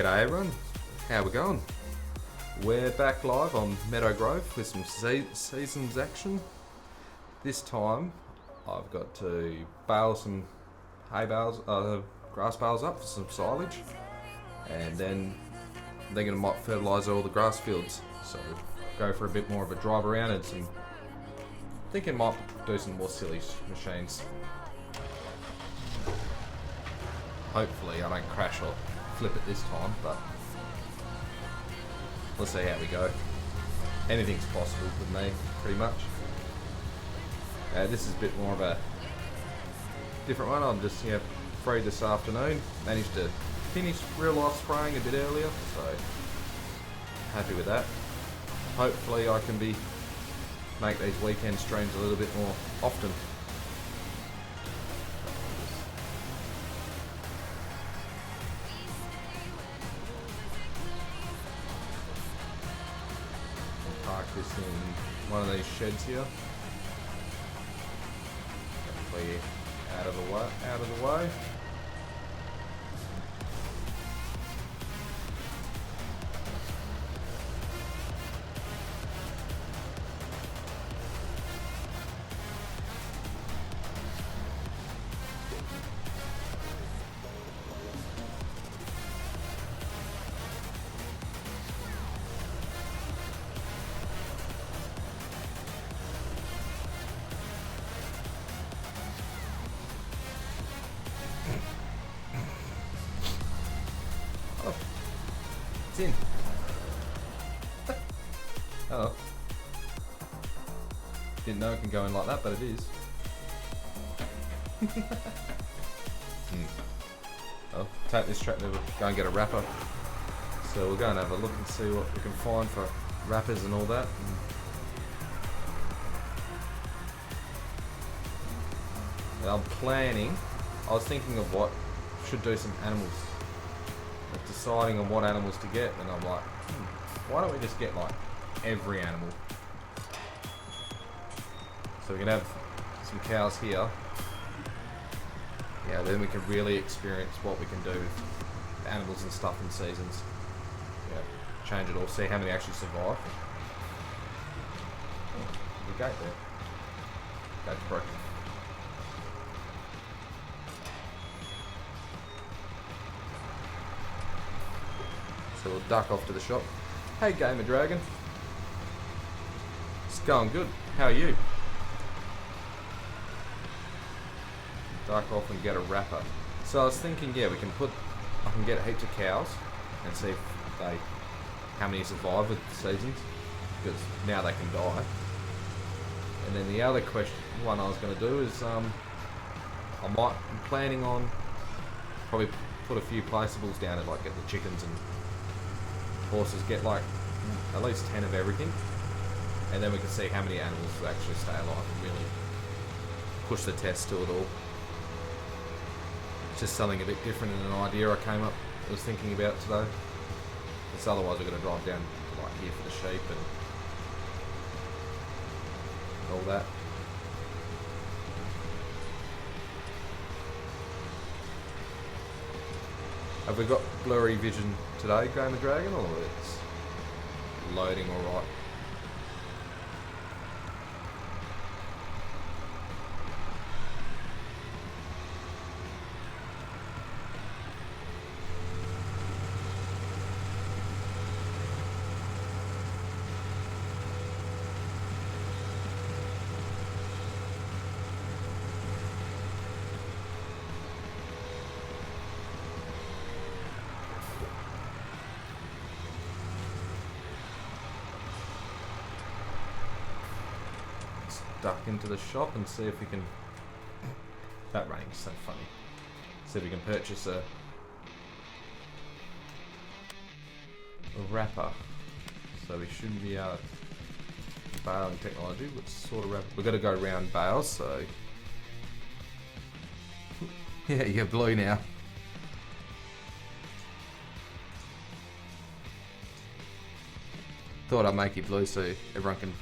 G'day everyone, how we going? We're back live on Meadow Grove with some seasons action. This time I've got to bale some hay bales, grass bales up for some silage, and then they're going to might fertilise all the grass fields. So go for a bit more of a drive around and some. Thinking might do some more silly machines. Hopefully I don't crash or flip it this time, but we'll see how we go. Anything's possible with me, pretty much. This is a bit more of a different one. I'm just free this afternoon. Managed to finish real life spraying a bit earlier, so happy with that. Hopefully I can make these weekend streams a little bit more often. Park this in one of these sheds here. Hopefully out of the way. Oh, it's in. Oh, didn't know it can go in like that, but it is. I'll take this tractor, go and get a wrapper. So we'll go and have a look and see what we can find for wrappers and all that. And I'm planning. I was thinking of what should do some animals. Like deciding on what animals to get, and I'm like, why don't we just get like every animal? So we can have some cows here. Yeah, then we can really experience what we can do with animals and stuff in seasons. Yeah, change it all, see how many actually survive. Oh, the gate there. Gate's broken. So we'll duck off to the shop. Hey Gamer Dragon. It's going good. How are you? Duck off and get a wrapper. So I was thinking, yeah, I can get heaps of cows and see if how many survive with the seasons, because now they can die. And then the other one I was going to do is I'm planning on probably put a few placeables down and like get the chickens and horses, get like at least 10 of everything, and then we can see how many animals will actually stay alive and really push the test to it all. It's just something a bit different and an idea I was thinking about today. Because otherwise we're going to drive down to like here for the sheep and all that. Have we got blurry vision today, Gamer Dragon, or it's loading alright? Duck into the shop and see if we can. That rain's so funny. See if we can purchase a wrapper. So we shouldn't be baling technology. What sort of wrapper? We've got to go round bales. So yeah, you're blue now. Thought I'd make you blue so everyone can,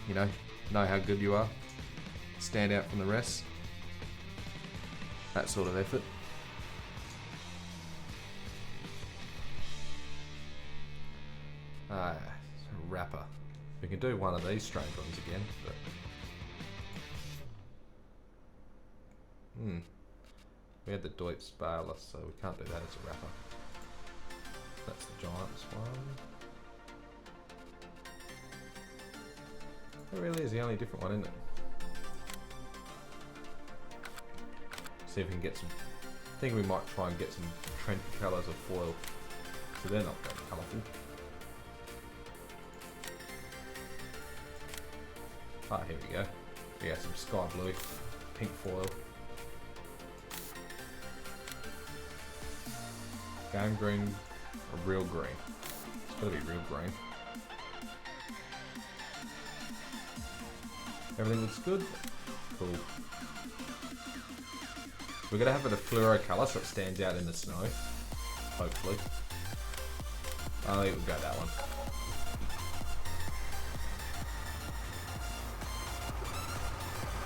know how good you are. Stand out from the rest. That sort of effort. Ah, wrapper. We can do one of these strange ones again, but we had the Deutz BALES, so we can't do that as a wrapper. That's the Giants one. It really is the only different one, isn't it? See if we can get some. I think we might try and get some Trent colours of foil, so they're not very colourful. Ah, here we go. We got some sky blue, pink foil. Game green, or real green. It's gotta be real green. Everything looks good? Cool. We're gonna have it a fluoro colour so it stands out in the snow. Hopefully. I think we'll go that one.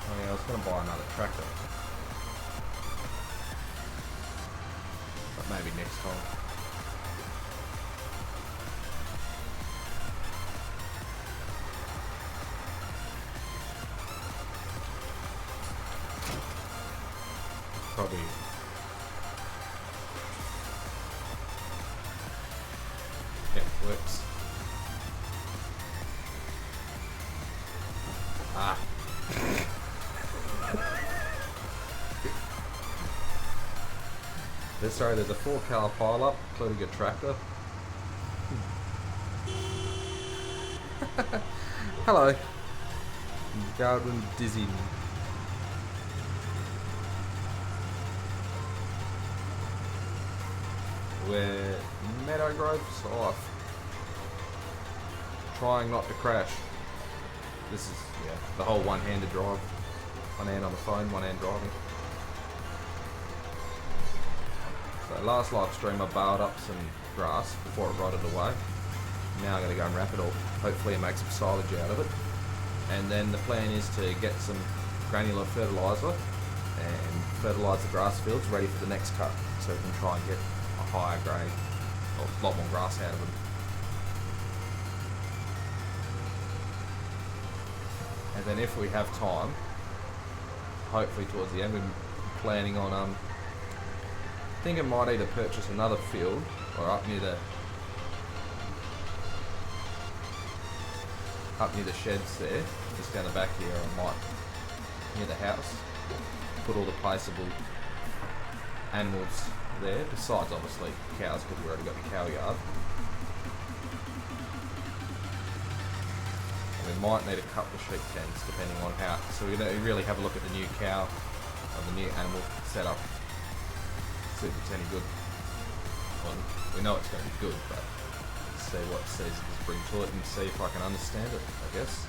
Oh yeah, I was gonna buy another tractor. But maybe next time. Probably. Yeah, works. Ah. Sorry, there's a 4-car pile up, including a tractor. Hello. Garden Dizzy. Where Meadow Grove's off. Trying not to crash. This is, yeah, the whole one-handed drive. One hand on the phone, one hand driving. So last live stream I baled up some grass before it rotted away. Now I'm going to go and wrap it all, hopefully, and make some silage out of it. And then the plan is to get some granular fertiliser and fertilise the grass fields ready for the next cut, so we can try and get a higher grade, or a lot more grass out of them. And then if we have time, hopefully towards the end, we're planning on I think I might either purchase another field or up near the sheds there, just down the back here. I might near the house put all the placeable animals there, besides obviously cows, because we've already got the cow yard. And we might need a couple of sheep pens depending on how, so we're going to really have a look at the new cow or the new animal setup. See if it's any good. Well, we know it's going to be good, but see what seasons bring to it and see if I can understand it, I guess.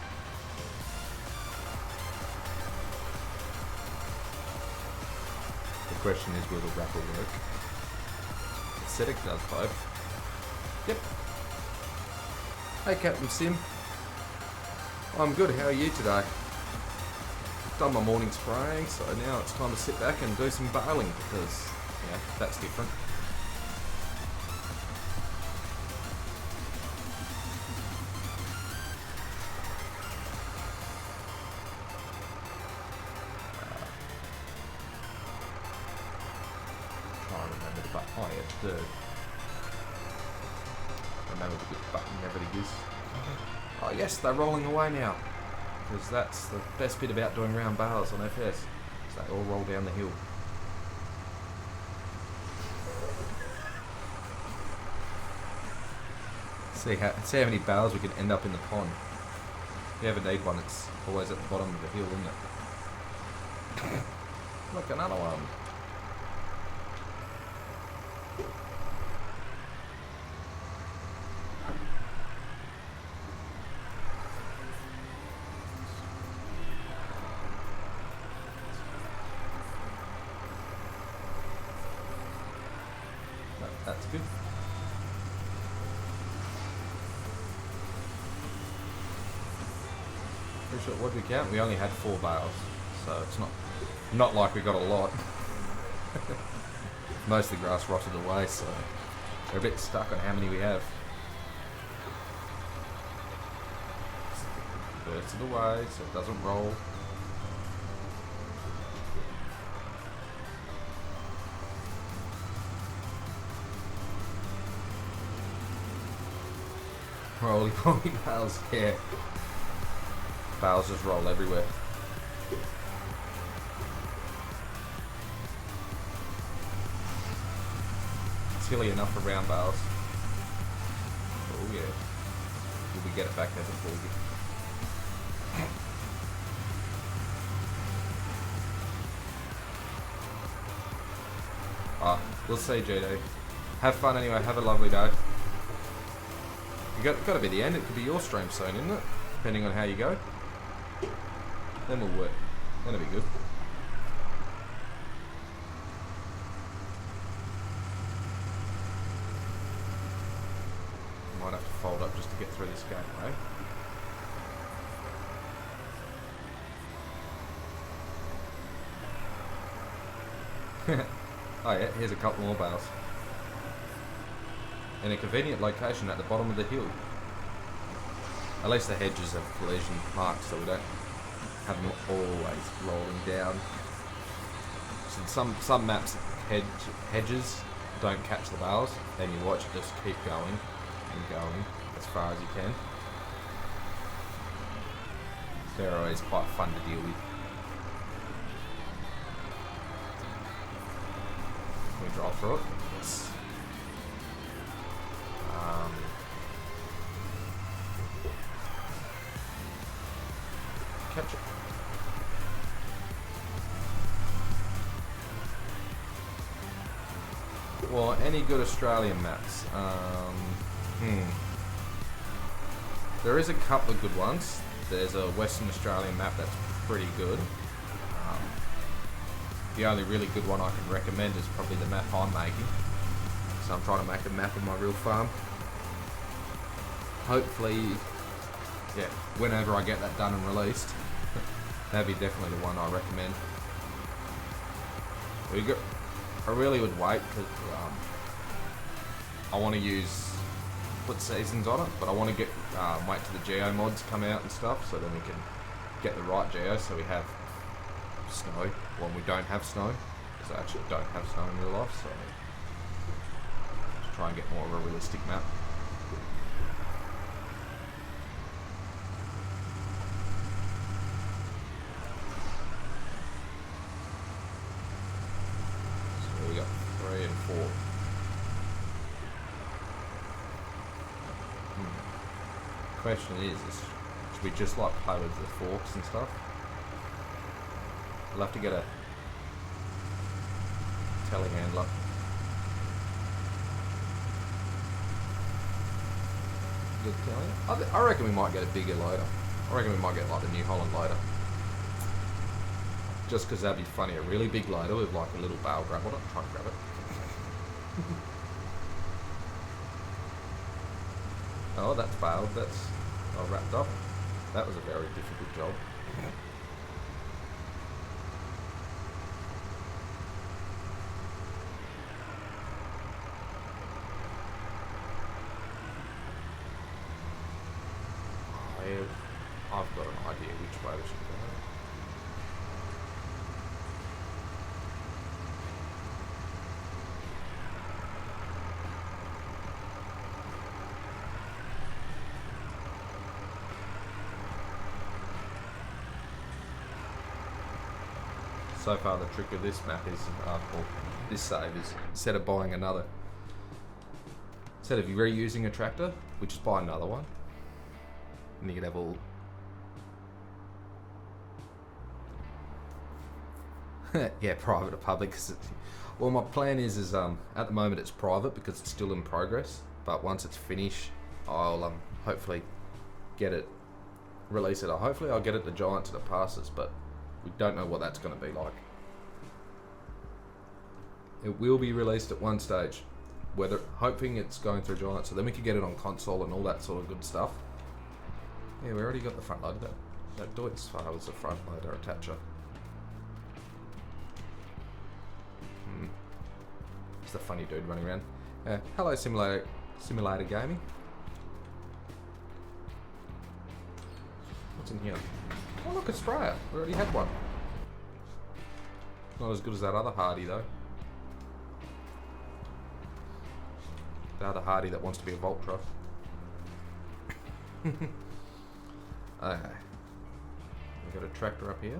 The question is, will the wrapper work? Aesthetic does both. Yep. Hey Captain Sim. I'm good, how are you today? Done my morning spraying, so now it's time to sit back and do some baling because, yeah, that's different. Try and remember the button. Oh yeah, remember the button, never to use. Oh yes, they're rolling away now. Because that's the best bit about doing round bales on FS. Is they all roll down the hill. See how many bales we can end up in the pond. If you ever need one, it's always at the bottom of the hill, isn't it? Look, another one. That's good. Pretty sure, what did we count? We only had 4 bales, so it's not like we got a lot. Most of the grass rotted away, so we're a bit stuck on how many we have. Burst it away so it doesn't roll. Roly poly bales, yeah. Bales just roll everywhere. It's hilly enough for round bales. Oh yeah. Will we get it back as a boogie? We'll see, GD. Have fun anyway, have a lovely day. Got to be the end. It could be your stream soon, isn't it? Depending on how you go. Then we'll work. That'll be good. Might have to fold up just to get through this gateway. Oh yeah, here's a couple more bales. In a convenient location at the bottom of the hill. At least the hedges have collision marks so we don't have them always rolling down. So some maps hedges don't catch the bales, and you watch it just keep going and going as far as you can. They're always quite fun to deal with. Can we drive through it? Yes. Catch it. Well, any good Australian maps? There is a couple of good ones. There's a Western Australian map that's pretty good. The only really good one I can recommend is probably the map I'm making. So I'm trying to make a map of my real farm. Hopefully, yeah, whenever I get that done and released, that'd be definitely the one I recommend. I really would wait because I want to put seasons on it, but I want to get wait till the geo mods come out and stuff, so then we can get the right geo, so we have snow when we don't have snow, because I actually don't have snow in real life, so just try and get more of a realistic map. So we got 3 and 4. Question is should we just like play with the forks and stuff? We'll have to get a telehandler. Good telly. I reckon we might get a bigger loader. I reckon we might get like the New Holland loader. Just because that'd be funny, a really big loader with like a little bale grab on it. Try and grab it. Oh, that's baled. That's all wrapped up. That was a very difficult job. I've got an idea which way we should go. So far the trick of this map is, or this save is, instead of buying another, instead of reusing a tractor, we just buy another one. And you can have all... yeah, private or public. Well, my plan is at the moment it's private because it's still in progress. But once it's finished, I'll hopefully get it, release it. Hopefully I'll get it to Giants that passes, but we don't know what that's going to be like. It will be released at one stage, whether hoping it's going through Giants, so then we can get it on console and all that sort of good stuff. Yeah, we already got the front loader. That Deutz file was the front loader attacher. It's the funny dude running around. Hello, Simulator Gaming. What's in here? Oh look, a sprayer. We already had one. Not as good as that other Hardy though. The other Hardy that wants to be a Volt truck. Okay. We've got a tractor up here.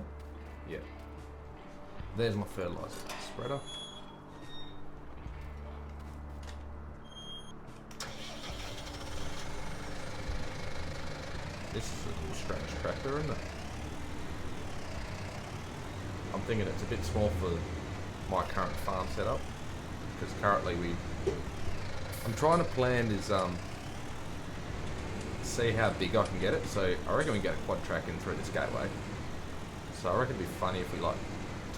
Yeah. There's my fertilizer spreader. This is a little strange tractor, isn't it? I'm thinking it's a bit small for my current farm setup, because currently I'm trying to plan is see how big I can get it. So I reckon we get a quad track in through this gateway. So I reckon it'd be funny if we like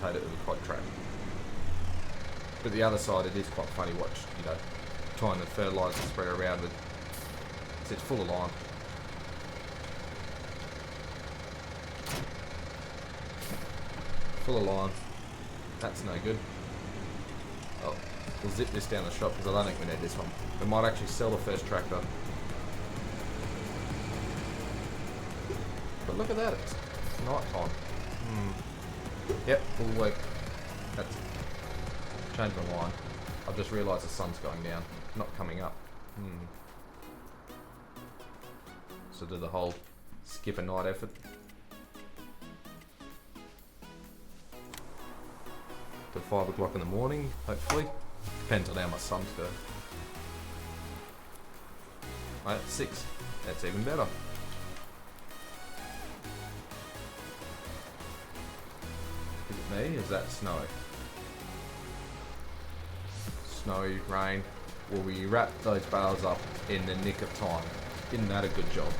rotate it with a quad track. But the other side, it is quite funny watch, you know, trying to fertilise and spread around with. It's full of lime. Full of lime. That's no good. Oh, we'll zip this down the shop because I don't think we need this one. We might actually sell the first tractor. But look at that, it's night time. Yep, will work. That's change my mind. I've just realised the sun's going down, not coming up. So do the whole skip a night effort. To 5 o'clock in the morning, hopefully. Depends on how my sun's go. Right, 6. That's even better. Is it me? Is that snow? Snowy, rain. Well, we wrapped those bales up in the nick of time. Isn't that a good job?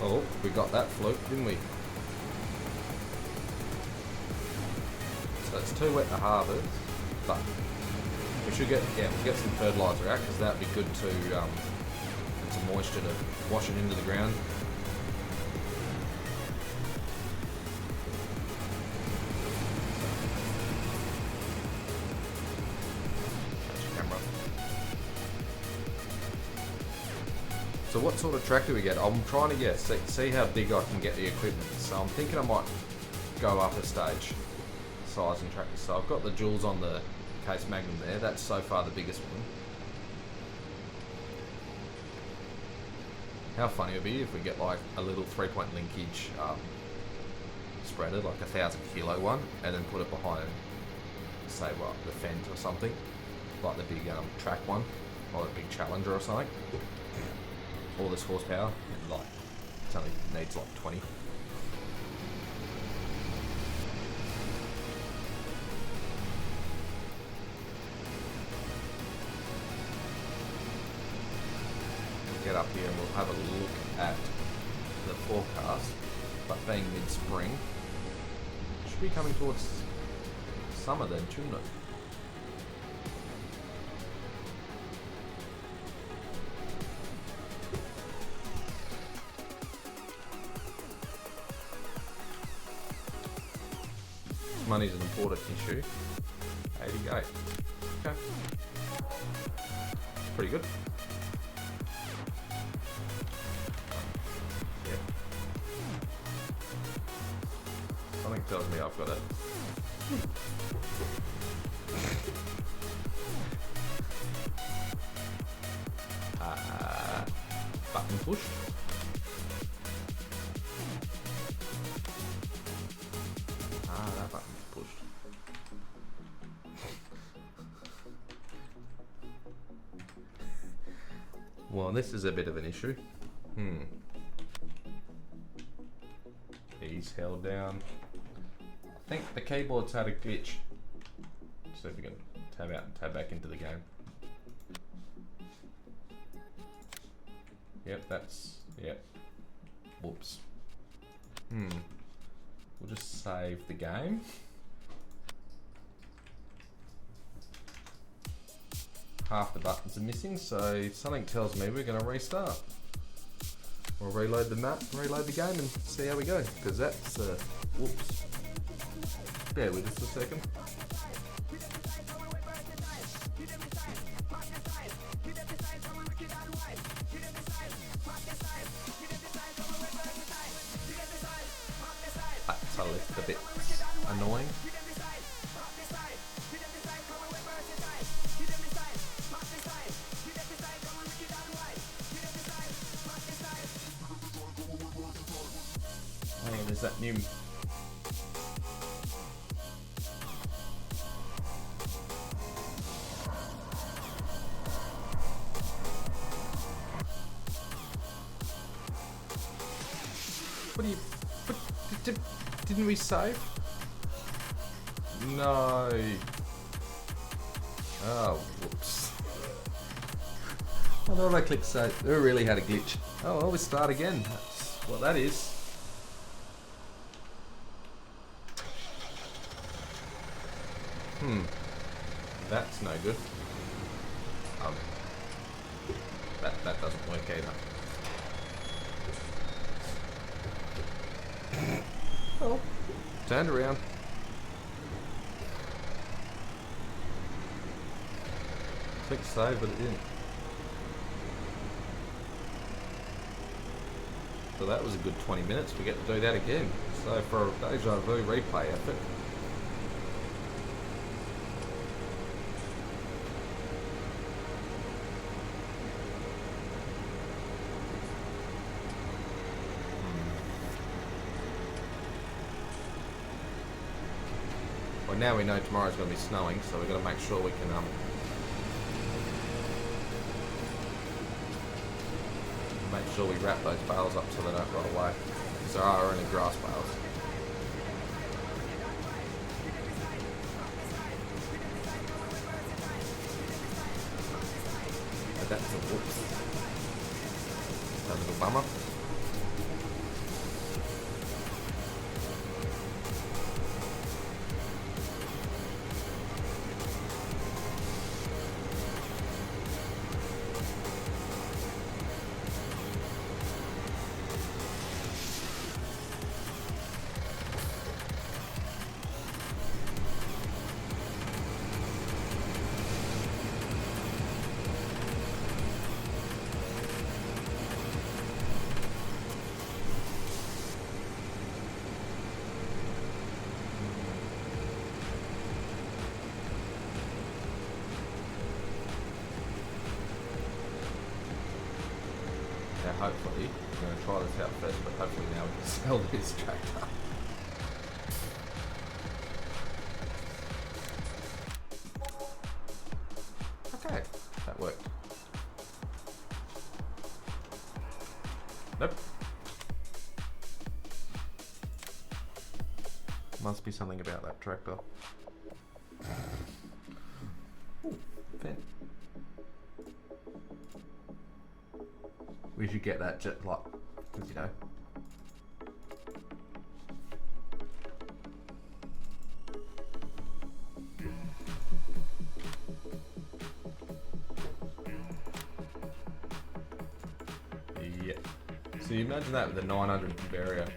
Oh, we got that float, didn't we? So it's too wet to harvest, but we should get some fertiliser out because that'd be good to get some moisture to wash it into the ground. So what sort of tractor we get? I'm trying to see how big I can get the equipment. So I'm thinking I might go up a stage size and tractor. So I've got the Joules on the Case Magnum there. That's so far the biggest one. How funny it would be if we get like a little 3-point linkage spreader, like a 1,000 kilo one, and then put it behind, say what, the Fendt or something, like the big track one, or a big Challenger or something. All this horsepower, and like it only needs like 20. We'll get up here and we'll have a look at the forecast, but being mid-spring, should be coming towards summer then, shouldn't it? Money's an important issue. 88. Okay. Pretty good. Yeah. Something tells me I've got it. Button pushed. That button's pushed. Well, this is a bit of an issue. He's held down. I think the keyboard's had a glitch. So if we can tab out and tab back into the game. Yep, yep. Whoops. We'll just save the game. Half the buttons are missing, so something tells me we're going to restart. We'll reload the map, reload the game, and see how we go. Because that's whoops. Bear with us a second. just a bit annoying. Oh, there's that new. What do you? Didn't we save? No. Oh, whoops. I thought I clicked save. It really had a glitch. Oh, well, we start again. That's what that is. That's no good. That doesn't work either. Oh, turned around. Click save, but it didn't. So that was a good 20 minutes. We get to do that again. So for a deja vu replay effort. Well, now we know tomorrow's going to be snowing, so we've got to make sure we can make sure we wrap those bales up so they don't rot away, because there are only grass bales. But that's a whoops. A little bummer. Hopefully, I'm going to try this out first, but hopefully now we can sell this tractor. Okay, that worked. Nope. Must be something about that tractor. Ooh, fan. We should get that jet like, because you know. Yeah. So you imagine that with the 900 Bavaria,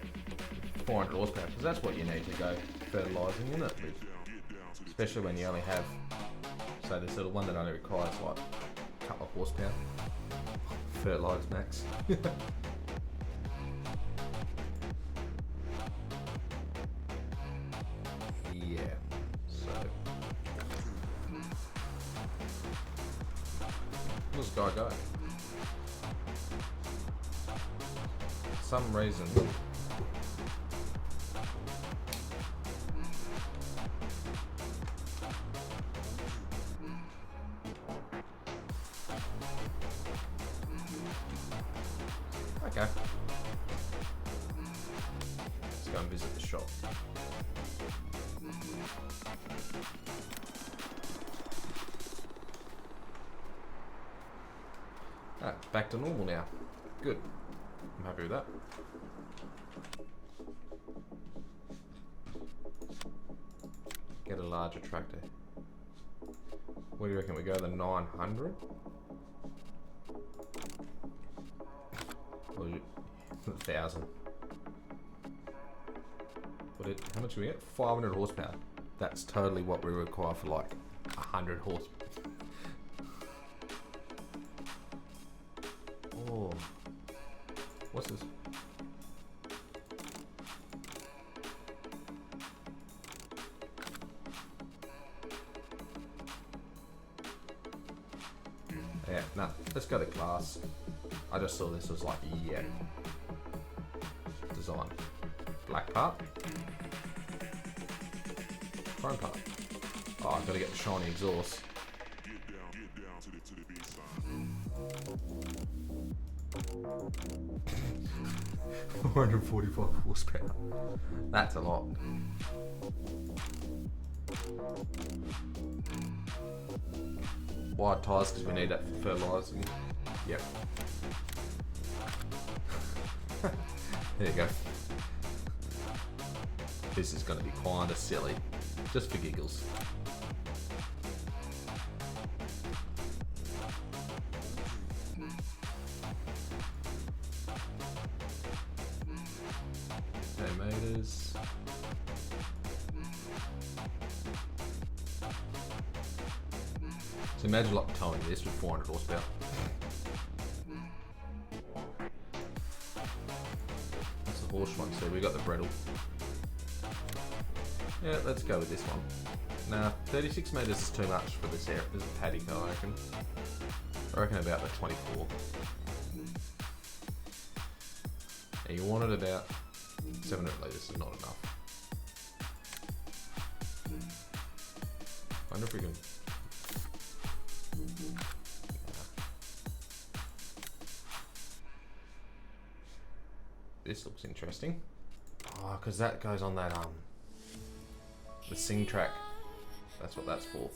400 horsepower, because that's what you need to go fertilising, isn't it? Especially when you only have, say, this little one that only requires like a couple of horsepower. Fertilise max. Yeah, so where's the guy go? For some reason okay. Let's go and visit the shop. Alright, back to normal now. Good. I'm happy with that. Get a larger tractor. What do you reckon we go the 900? Or 1,000? What it? How much do we get? 500 horsepower. That's totally what we require for like 100 horsepower. Oh, what's this? Yeah, no, let's go to class. I just saw this was like, yeah. Design. Black part. Chrome part. Oh, I've got to get the shiny exhaust. 445 horsepower. That's a lot. Wide tyres because we need that for fertilising. Yep. There you go. This is going to be kinda silly, just for giggles. Meters. So imagine like towing this with 400 horsepower. That's the horse one, so we got the Bredel. Yeah, let's go with this one. Nah, 36 meters is too much for this area. This is a paddock, I reckon. I reckon about the 24. And you want it about 700 litres is not enough. I wonder if we can. This looks interesting. Oh, because that goes on that the sing track. That's what that's for.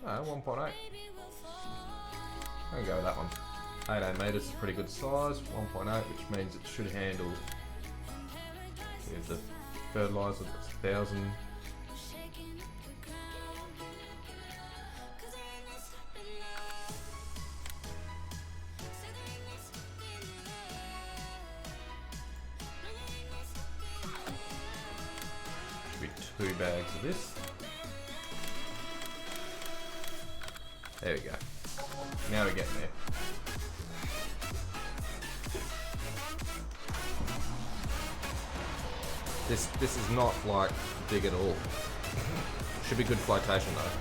Oh, 1.8. I'm gonna go with that one. 18 meters is pretty good size. 1.8, which means it should handle with the fertiliser that's 1,000. Should be 2 bags of this. There we go. Now we're getting there. This is not like big at all. Should be good flotation though.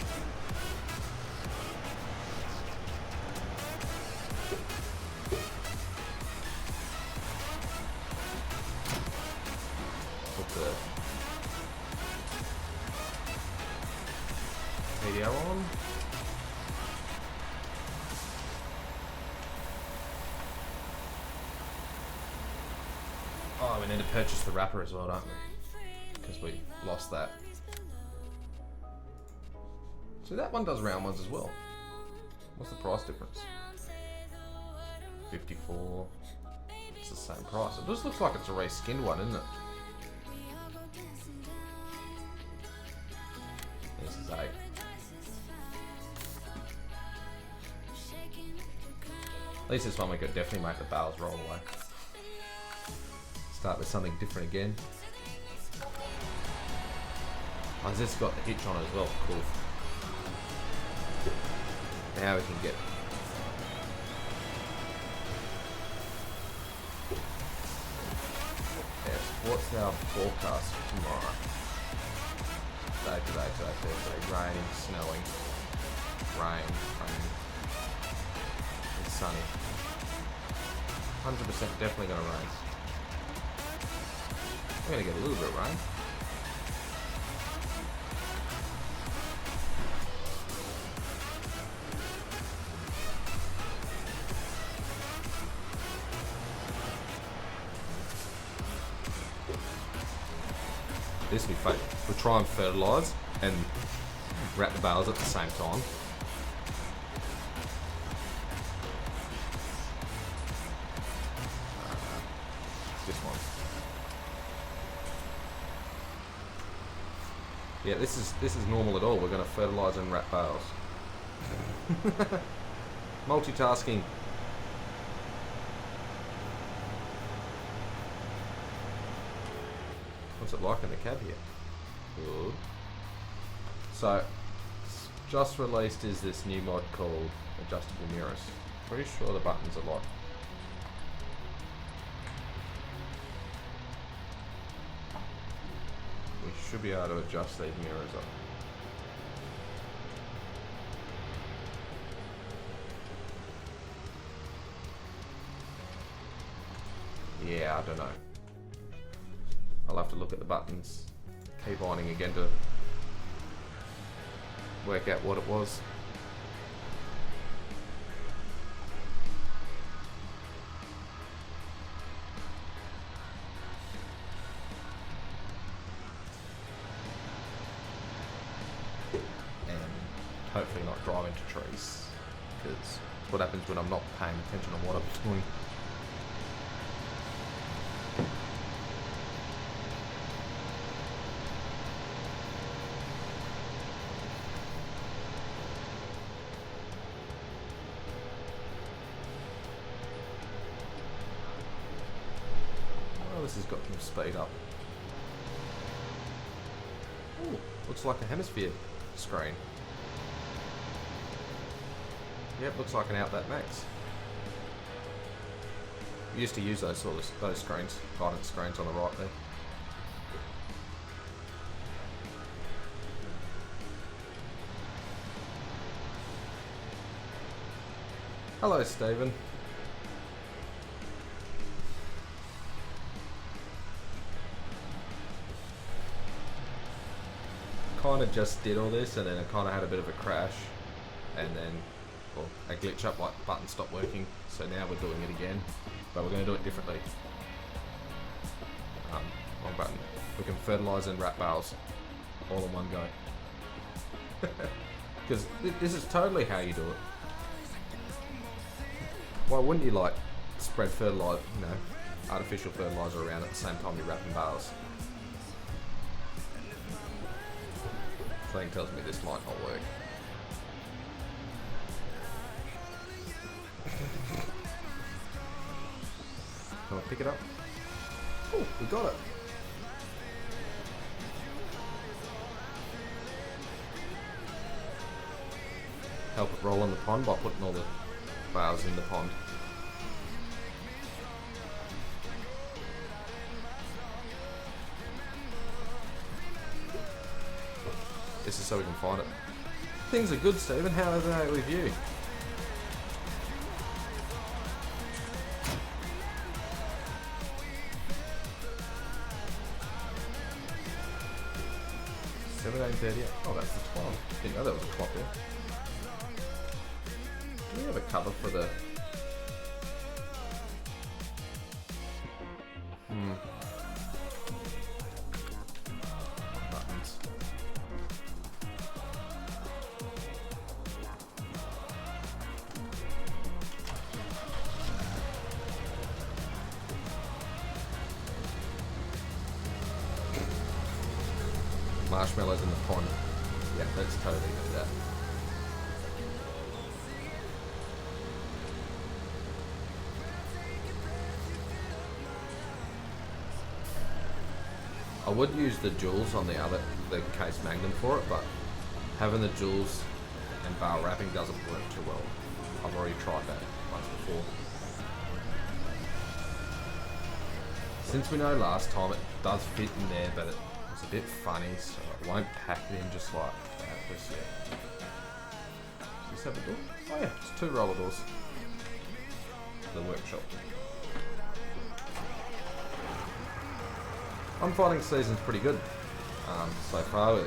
Put the video on. Oh, we need to purchase the wrapper as well, don't we? Because we lost that. So that one does round ones as well. What's the price difference? 54. It's the same price. It just looks like it's a reskinned one, isn't it? This is 8. At least this one we could definitely make the bales roll away. Start with something different again. Oh, this got the hitch on it as well. Cool. Now we can get. Yes. What's our forecast for tomorrow? Today, Thursday. Rain, snowing, rain. It's sunny. 100% definitely gonna rain. We're gonna get a little bit of rain. This will be fun. We'll try and fertilise and wrap the bales at the same time. This one. Yeah, this is normal at all. We're going to fertilise and wrap bales. Multitasking. What's it like in the cab here? Good. So, just released is this new mod called adjustable mirrors. Pretty sure the buttons are locked. should be able to adjust these mirrors up. Yeah, I don't know. I'll have to look at the buttons, key binding again to work out what it was. And hopefully not drive into trees, because it's what happens when I'm not paying attention on what I'm doing. This has got some speed up. Ooh, looks like a hemisphere screen. Yep, looks like an Outback Max. We used to use those screens, guidance screens on the right there. Hello, Stephen. Kind of just did all this, and then it kind of had a bit of a crash, and then a glitch up, like the button stopped working. So now we're doing it again, but we're going to do it differently. Wrong button. We can fertilise and wrap bales all in one go. Because this is totally how you do it. Why wouldn't you like spread fertiliser, artificial fertiliser around at the same time you're wrapping bales? Something tells me this might not work. Can I pick it up? Oh, we got it. Help it roll in the pond by putting all the bales in the pond. This is so we can find it. Things are good, Stephen. How are they with you? $17.38. Oh, that's the time. Didn't know there was a clock there. Do we have a cover for the... buttons. Marshmallows in the pond. Yeah, let's totally do that. I would use the jewels on the case magnum for it, but having the jewels and bale wrapping doesn't work too well. I've already tried that once before. Since we know last time it does fit in there, but it's a bit funny, so it won't pack it in just like that just yet. Does this have a door? Oh yeah, it's 2 roller doors. The workshop. I'm finding season's pretty good so far.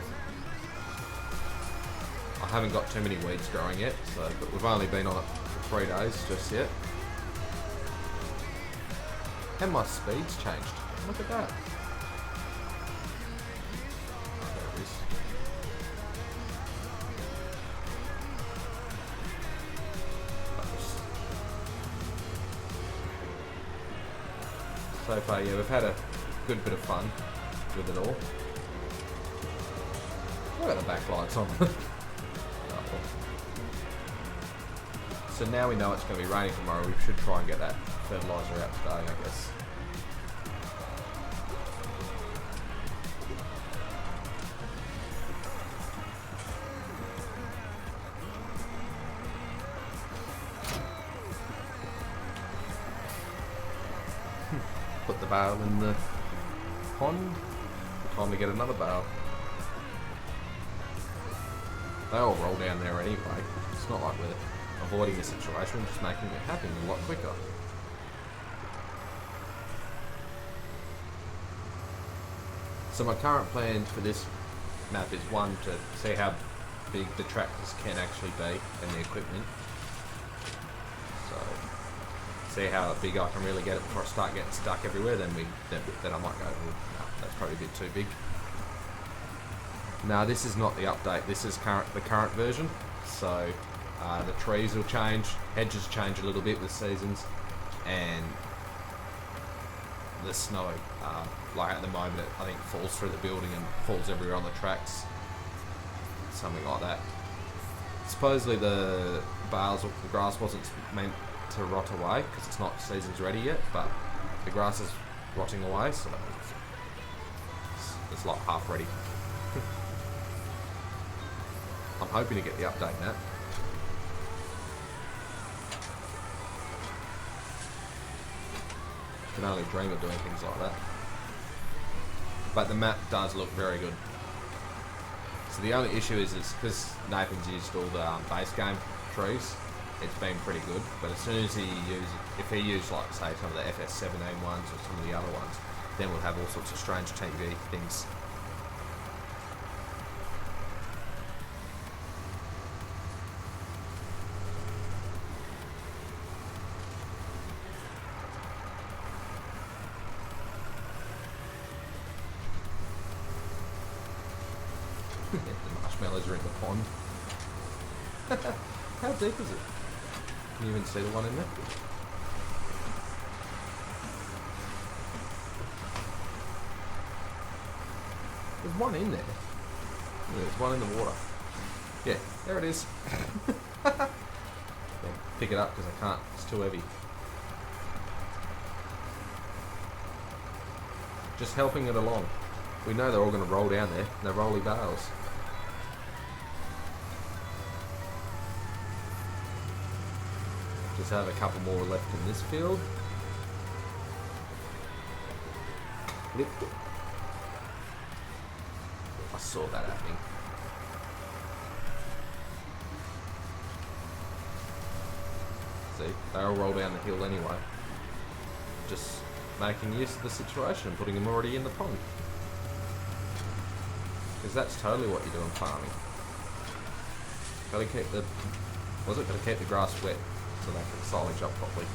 I haven't got too many weeds growing yet, but we've only been on it for 3 days just yet. And my speed's changed. Look at that. There it is. So far, yeah, we've had a good bit of fun with it all. Look at the backlights on. So now we know it's going to be raining tomorrow. We should try and get that fertiliser out today, I guess. Put the bale in the pond. Time to get another bale. They all roll down there anyway. It's not like we're avoiding the situation, we're just making it happen a lot quicker. So my current plan for this map is one, to see how big the tractors can actually be and the equipment. So see how big I can really get it before I start getting stuck everywhere. Then I might go, well, no, that's probably a bit too big. No, this is not the update. This is the current version. So the trees will change, hedges change a little bit with seasons, and the snow, like at the moment, I think falls through the building and falls everywhere on the tracks. Something like that. Supposedly the bales, the grass wasn't meant to rot away because it's not season's ready yet, but the grass is rotting away, so it's like half ready. I'm hoping to get the update now. Can only dream of doing things like that. But the map does look very good. So the only issue is because Nathan's used all the base game trees, it's been pretty good. But as soon as if he used like say some of the FS19 ones or some of the other ones, then we'll have all sorts of strange TV things. The marshmallows are in the pond. How deep is it? Can you even see the one in there? There's one in there. Yeah, there's one in the water. Yeah, there it is. Yeah, pick it up because I can't. It's too heavy. Just helping it along. We know they're all going to roll down there. They're rolly bales. Just have a couple more left in this field. Flip. I saw that happening. See, they all roll down the hill anyway. Just making use of the situation and putting them already in the pond. Because that's totally what you do in farming. Gotta keep gotta keep the grass wet so they can silage up properly.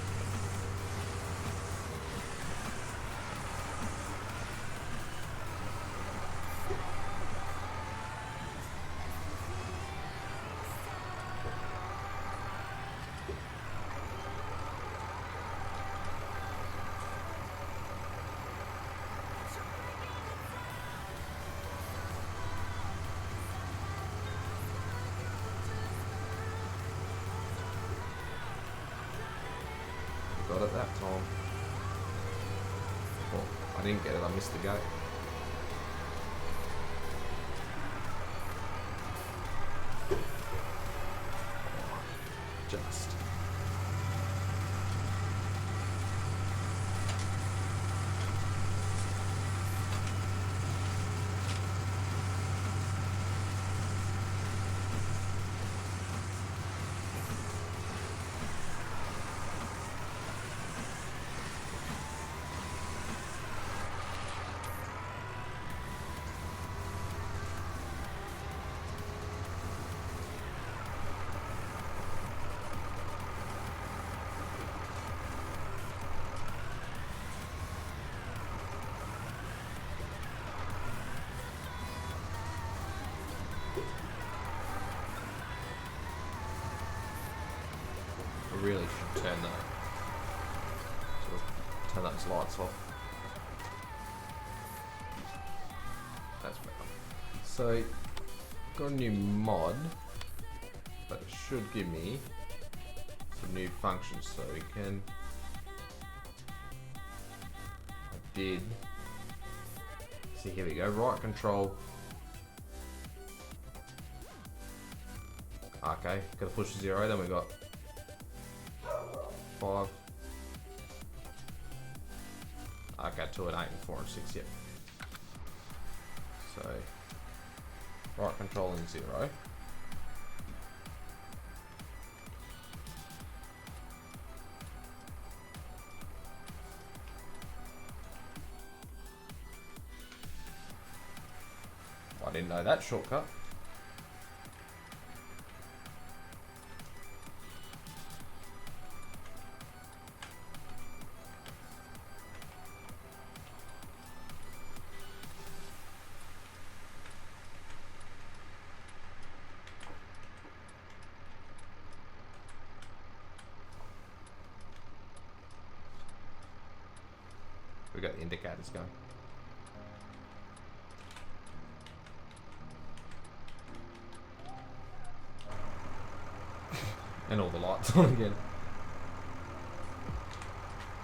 Got it that time. Well, I didn't get it, I missed the gate. Just. I really should turn those lights off. That's better. So, got a new mod, but it should give me some new functions. So we can. I did. See, here we go. Right control. Okay, gotta push 0. Then we got 5. Okay, 2 and 8 and 4 and 6, yep. So, right control in 0. I didn't know that shortcut. We got the indicators going. And all the lights on again.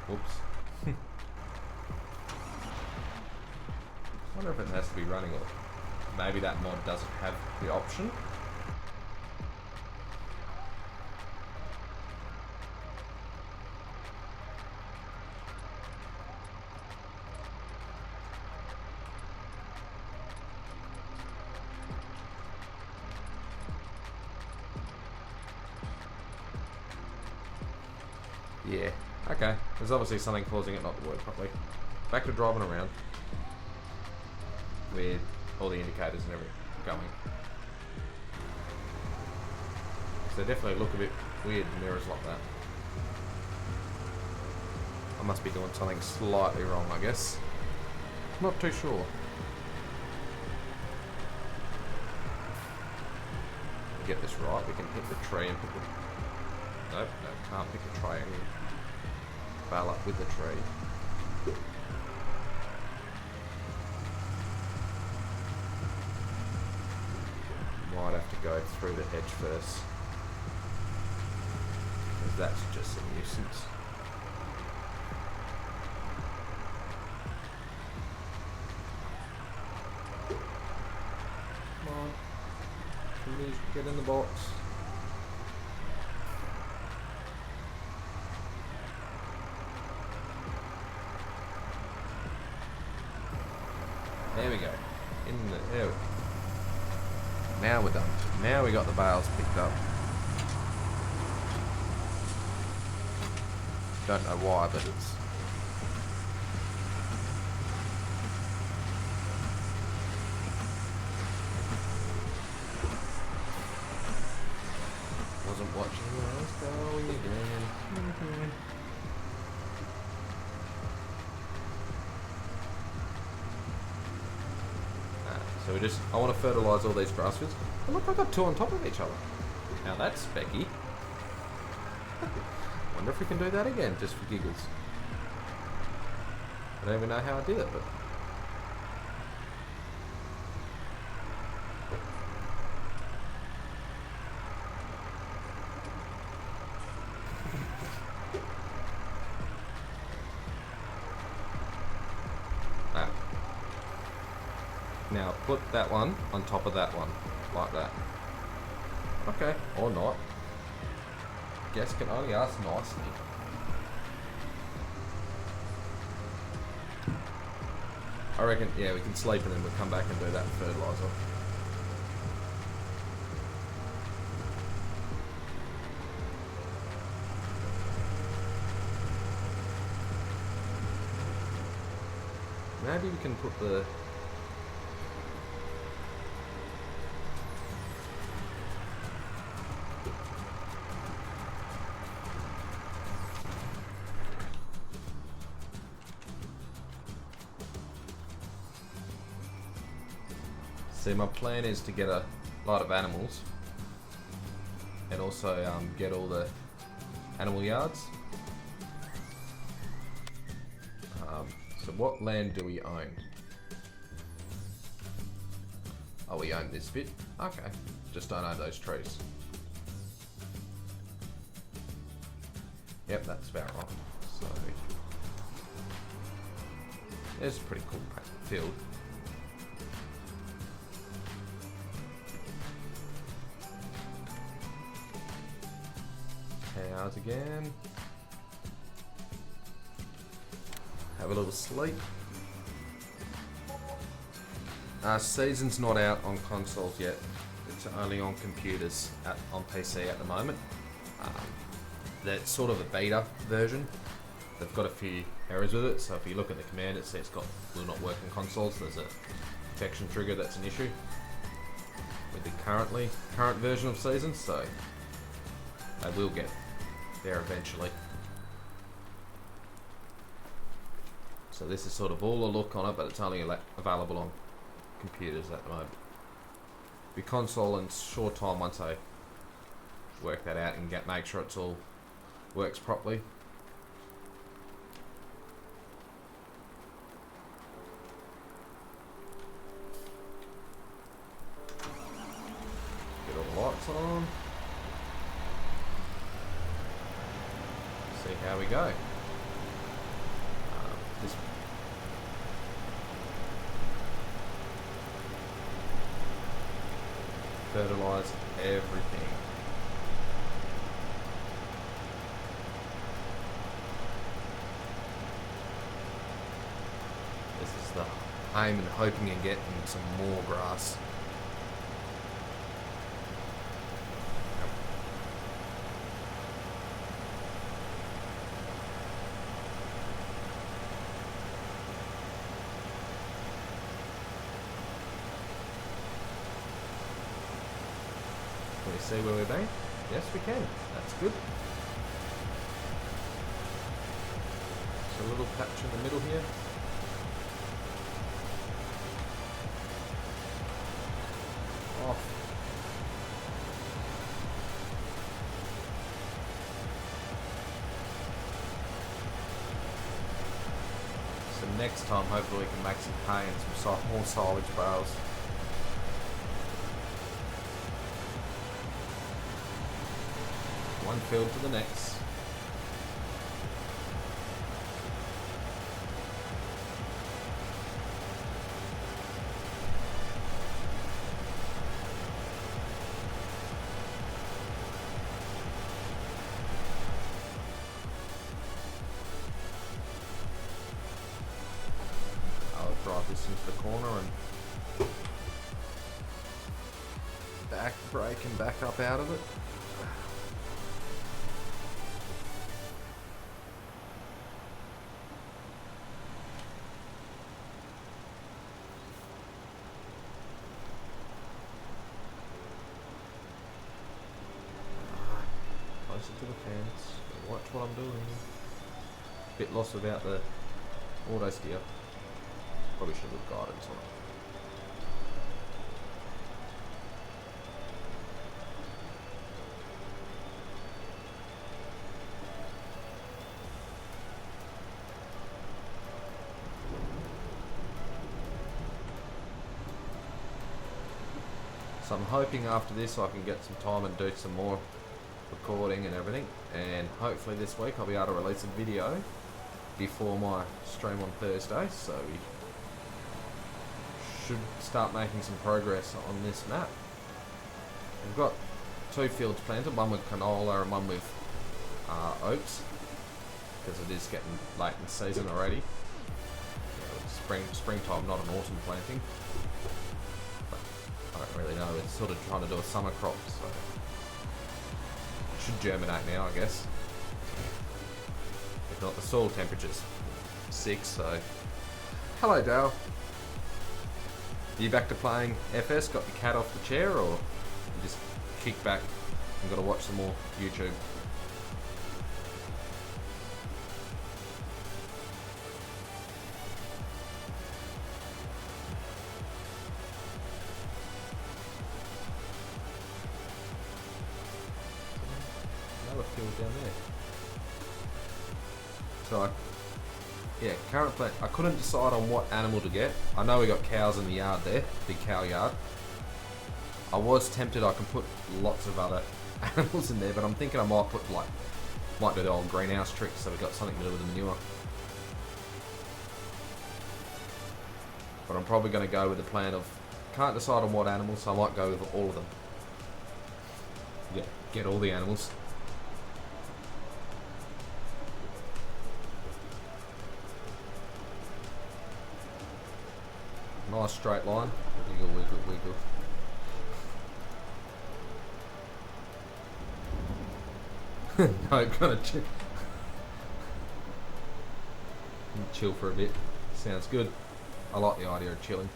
Whoops. Wonder if it has to be running or maybe that mod doesn't have the option. Yeah, okay. There's obviously something causing it not to work properly. Back to driving around with all the indicators and everything going. So they definitely look a bit weird, mirrors like that. I must be doing something slightly wrong, I guess. Not too sure. To get this right, we can hit the tree and put the... Nope, no, can't pick a tray and bail up with the tree. Might have to go through the hedge first, because that's just a nuisance. Come on, please get in the box. There we go. There we go. Now we're done. Now we got the bales picked up. Don't know why, but it's... Wasn't watching where I was going again. So we just, I want to fertilise all these grass fields. Oh look, I've got two on top of each other. Now that's specky. Wonder if we can do that again, just for giggles. I don't even know how I did it, but... Now put that one on top of that one, like that. Okay, or not. Guess can only ask nicely. I reckon, yeah, we can sleep and then we'll come back and do that fertiliser. Maybe we can put the... See, my plan is to get a lot of animals and also get all the animal yards. So what land do we own? Oh, we own this bit? Okay, just don't own those trees. Yep, that's about right. So, it's a pretty cool field. Cows again. Have a little sleep. Season's not out on consoles yet. It's only on computers, on PC at the moment. That's sort of a beta version. They've got a few errors with it, so if you look at the command, it says will not work on consoles. There's a protection trigger that's an issue with the current version of Season, so they will get there eventually. So this is sort of all the look on it, but it's only available on computers at the moment. Be console in short time once I work that out and make sure it's all works properly. Get all the lights on. See how we go. This fertilise everything. This is the aim and hoping and getting some more grass. Can we see where we've been? Yes, we can. That's good. There's a little patch in the middle here. Off. So next time, hopefully we can make some hay and some more silage bales. One field to the next. I'll drive this into the corner and back brake and back up out of it. To the fence, watch what I'm doing. Bit lost without the auto steer. Probably should have guidance on it. So I'm hoping after this I can get some time and do some more recording and everything, and hopefully this week I'll be able to release a video before my stream on Thursday, so we should start making some progress on this map. We've got 2 fields planted, one with canola and one with oats, because it is getting late in the season already. It's springtime, not an autumn planting, but I don't really know, it's sort of trying to do a summer crop, so should germinate now, I guess. If not, the soil temperature's 6, so... Hello, Dale. Are you back to playing FS? Got your cat off the chair, or you just kick back and got to watch some more YouTube? Field down there. So current plan. I couldn't decide on what animal to get. I know we got cows in the yard there, big cow yard. I was tempted I can put lots of other animals in there, but I'm thinking I might do the old greenhouse trick, so we've got something to do with the manure. But I'm probably going to go with the plan of can't decide on what animals, so I might go with all of them. Yeah, get all the animals. Nice straight line. Wiggle, wiggle, wiggle. No, gonna chill for a bit. Sounds good. I like the idea of chilling.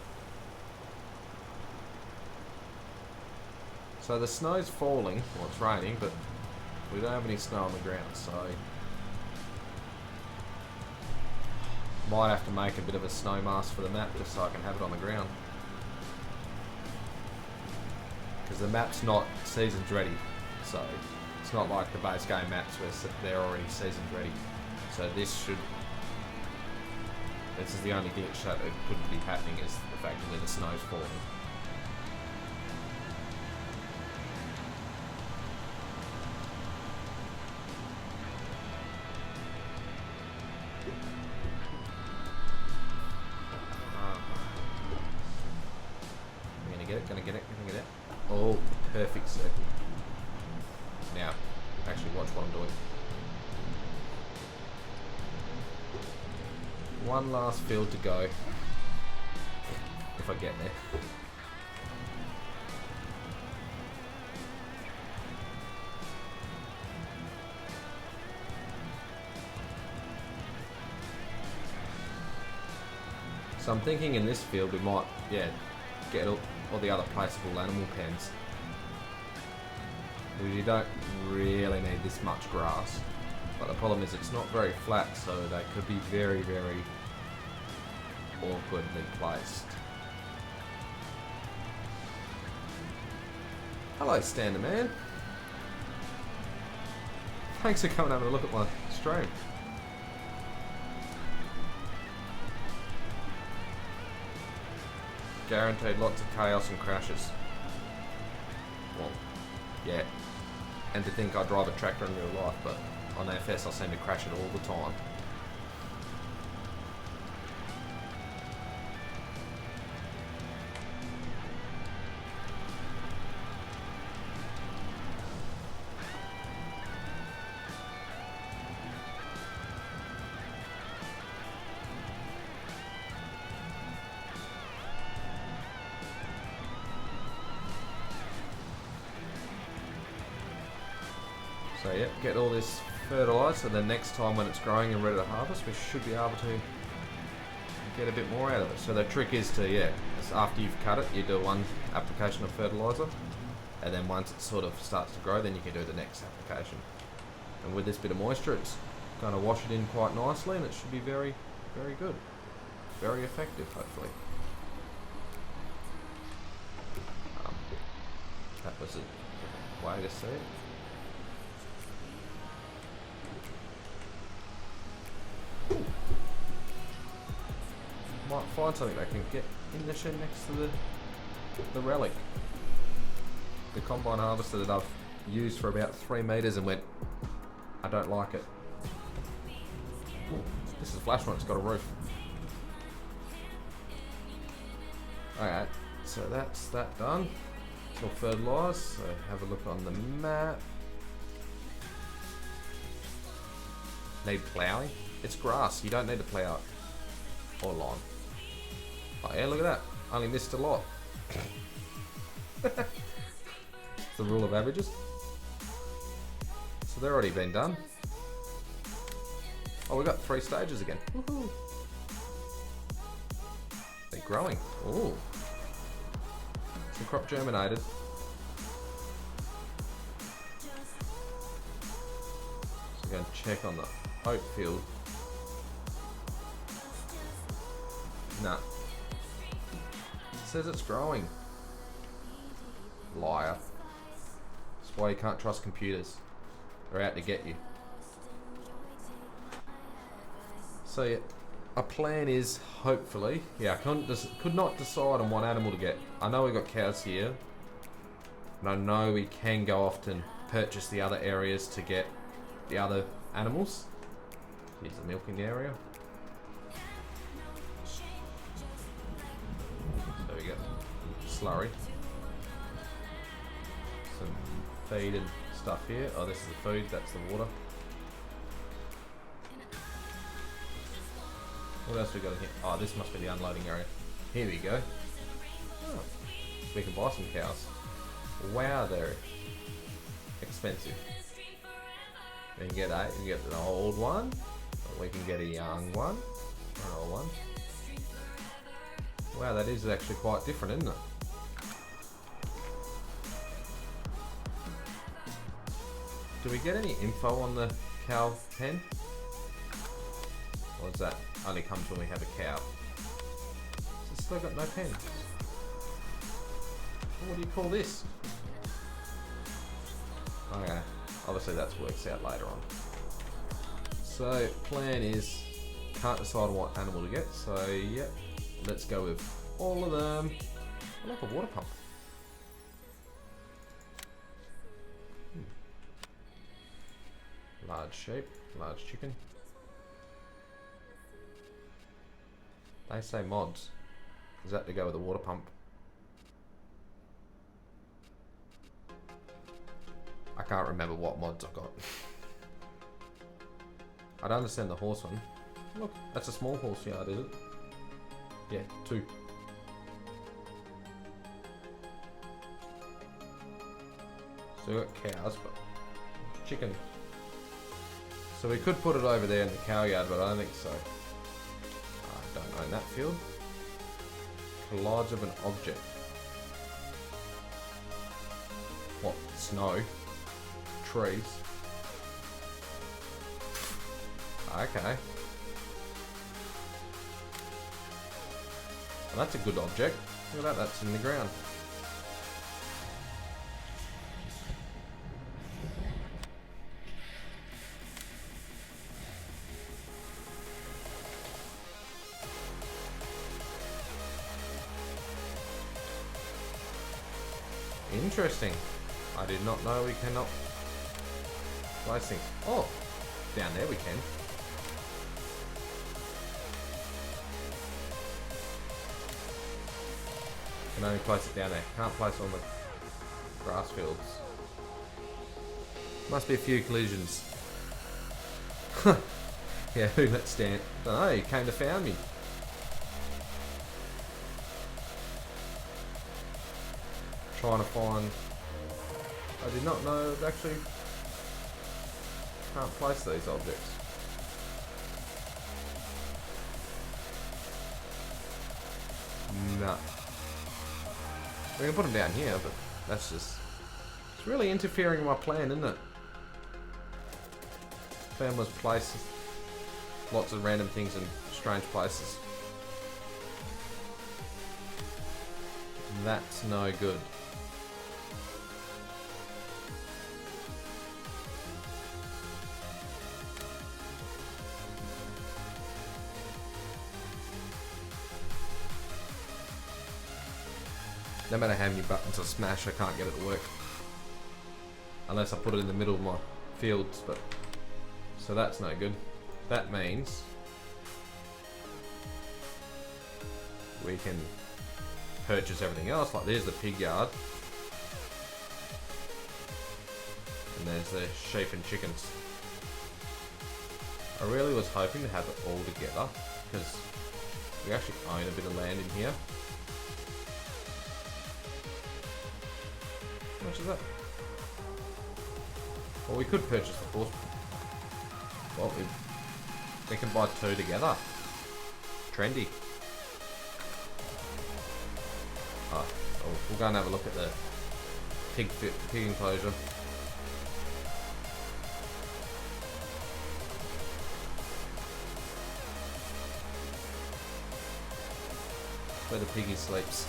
So the snow's falling, well it's raining, but we don't have any snow on the ground, so might have to make a bit of a snow mask for the map just so I can have it on the ground. Because the map's not seasons ready, so it's not like the base game maps where they're already seasons ready. So this is the only glitch that it couldn't be happening, is the fact that the snow's falling. Gonna get it. Oh, perfect circle. Now, actually watch what I'm doing. One last field to go. If I get there. So I'm thinking in this field we might, get all the other placeable animal pens. You don't really need this much grass, but the problem is it's not very flat, so they could be very, very awkwardly placed. Hello, Stander Man. Thanks for coming over to look at my stream. Guaranteed lots of chaos and crashes. Well, yeah. And to think I drive a tractor in real life, but on FS I seem to crash it all the time. So yeah, get all this fertilised, and then next time when it's growing and ready to harvest, we should be able to get a bit more out of it. So the trick is to, after you've cut it, you do one application of fertiliser, and then once it sort of starts to grow, then you can do the next application. And with this bit of moisture, it's going to wash it in quite nicely, and it should be very, very good. Very effective, hopefully. That was a way to see it. Might find something that can get in the shed next to the relic. The combine harvester that I've used for about 3 meters and went, I don't like it. Ooh, this is a flash one, it's got a roof. Alright, so that's that done. It's all fertilised, so have a look on the map. Need ploughing? It's grass, you don't need to plough it. Or lawn. Oh yeah, look at that. Only missed a lot. It's the rule of averages. So they're already been done. Oh, we got 3 stages again. Woohoo! They're growing. Ooh. Some crop germinated. So we're going to check on the oat field. Nah. It says it's growing. Liar. That's why you can't trust computers. They're out to get you. So yeah, our plan is hopefully, I could not decide on what animal to get. I know we've got cows here, and I know we can go off and purchase the other areas to get the other animals. Here's the milking area. So we got slurry, some feed and stuff here. Oh, this is the food, that's the water. What else we got in here? Oh, this must be the unloading area. Here we go. Oh, we can buy some cows. Wow, they're expensive. We can get an old one, or we can get a young one, an old one. Wow, that is actually quite different, isn't it? Do we get any info on the cow pen? Or does that only come when we have a cow? It's still got no pen. What do you call this? Okay, obviously that works out later on. So, plan is, can't decide what animal to get, so yep, let's go with all of them. I like a water pump. Large sheep, large chicken. They say mods. Is that to go with a water pump? I can't remember what mods I've got. I don't understand the horse one. Look, that's a small horse yard, is it? Yeah, 2. So we've got cows, but chicken. So we could put it over there in the cow yard, but I don't think so. I don't own that field. Collage of an object. What? Snow? Trees? Okay. Well, that's a good object. Look at that, that's in the ground. Interesting. I did not know we cannot place things. Oh, down there we can. Can only place it down there. Can't place it on the grass fields. Must be a few collisions. Yeah, who let stand? Don't know, he came to found me. Trying to find. I did not know actually can't place these objects. Nah. We can put them down here, but that's just it's really interfering with my plan, isn't it? Plan was place lots of random things in strange places. That's no good. No matter how many buttons I smash, I can't get it to work. Unless I put it in the middle of my fields, but... So that's no good. That means... we can purchase everything else, like there's the pig yard. And there's the sheep and chickens. I really was hoping to have it all together, because we actually own a bit of land in here. How much is that? Well, we could purchase the fourth. Well, we can buy 2 together. Trendy. Oh, we'll go and have a look at the pig enclosure. Where the piggy sleeps.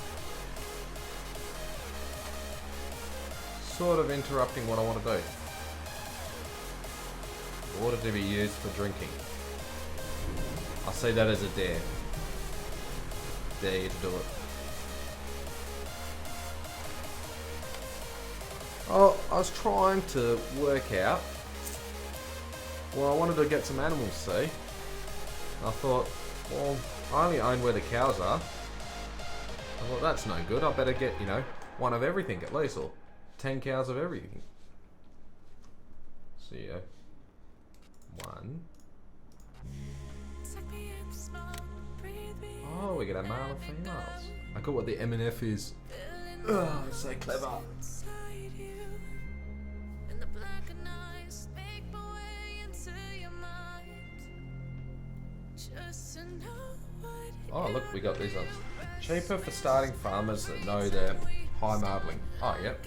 Sort of interrupting what I want to do. Water to be used for drinking. I see that as a dare. Dare you to do it. Oh, I was trying to work out. Well, I wanted to get some animals, see. I thought, well, I only own where the cows are. I thought, that's no good. I better get, you know, 1 of everything at least, or 10 cows of everything. So yeah. 1. Oh, we can have male and females. I got what the M&F is. Oh, so clever. Oh look, we got these ones. Cheaper for starting farmers that know their high marbling. Oh, yep.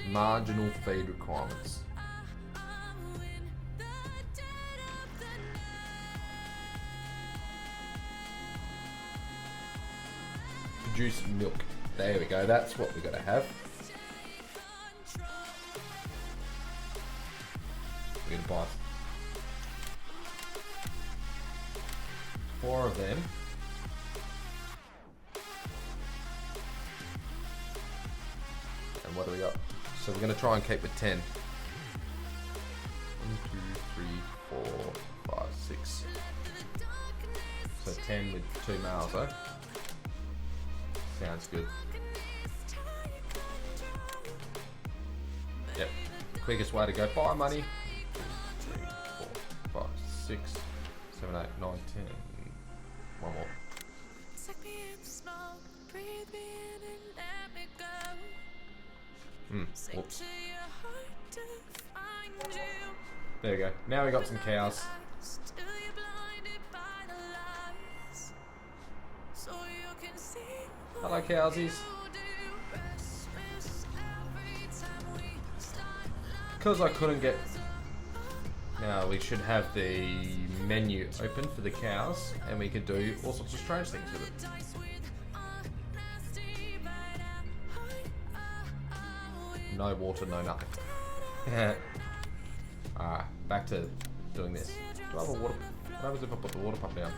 Marginal feed requirements. Produce milk. There we go, that's what we gotta have. We're gonna buy 4 of them. And what do we got? So we're gonna try and keep with 10. 1, 2, 3, 4, 5, 6. So 10 with 2 males, though. Sounds good. Yep. Quickest way to go. Buy money. 2, 3, 4, 5, 6, 7, 8, 9, 10. One more. Whoops. There we go. Now we got some cows. Hello, cowsies. Because I couldn't get... Now we should have the menu open for the cows, and we can do all sorts of strange things with it. No water, no nothing. Alright, back to doing this. Do I have a water... What happens if I put the water pump down?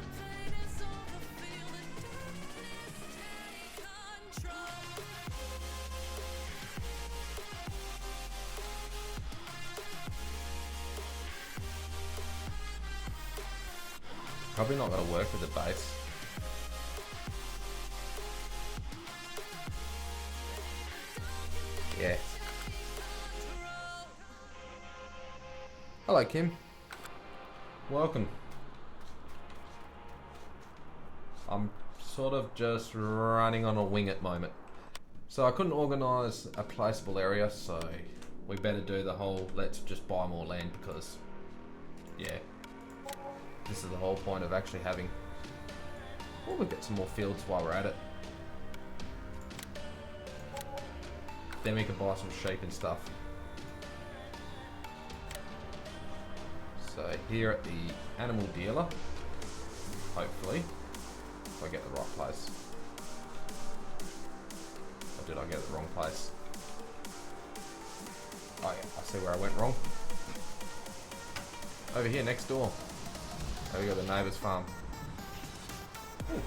Probably not going to work with the base. Yeah. Hello, Kim. Welcome. I'm sort of just running on a wing at the moment. So I couldn't organise a placeable area, so we better do the whole let's just buy more land because, yeah, this is the whole point of actually having... Well, we'll get some more fields while we're at it. Then we can buy some sheep and stuff. So here at the animal dealer, hopefully, if I get the right place. Or did I get the wrong place? Oh yeah, I see where I went wrong. Over here next door. There we go, the neighbour's farm. Ooh.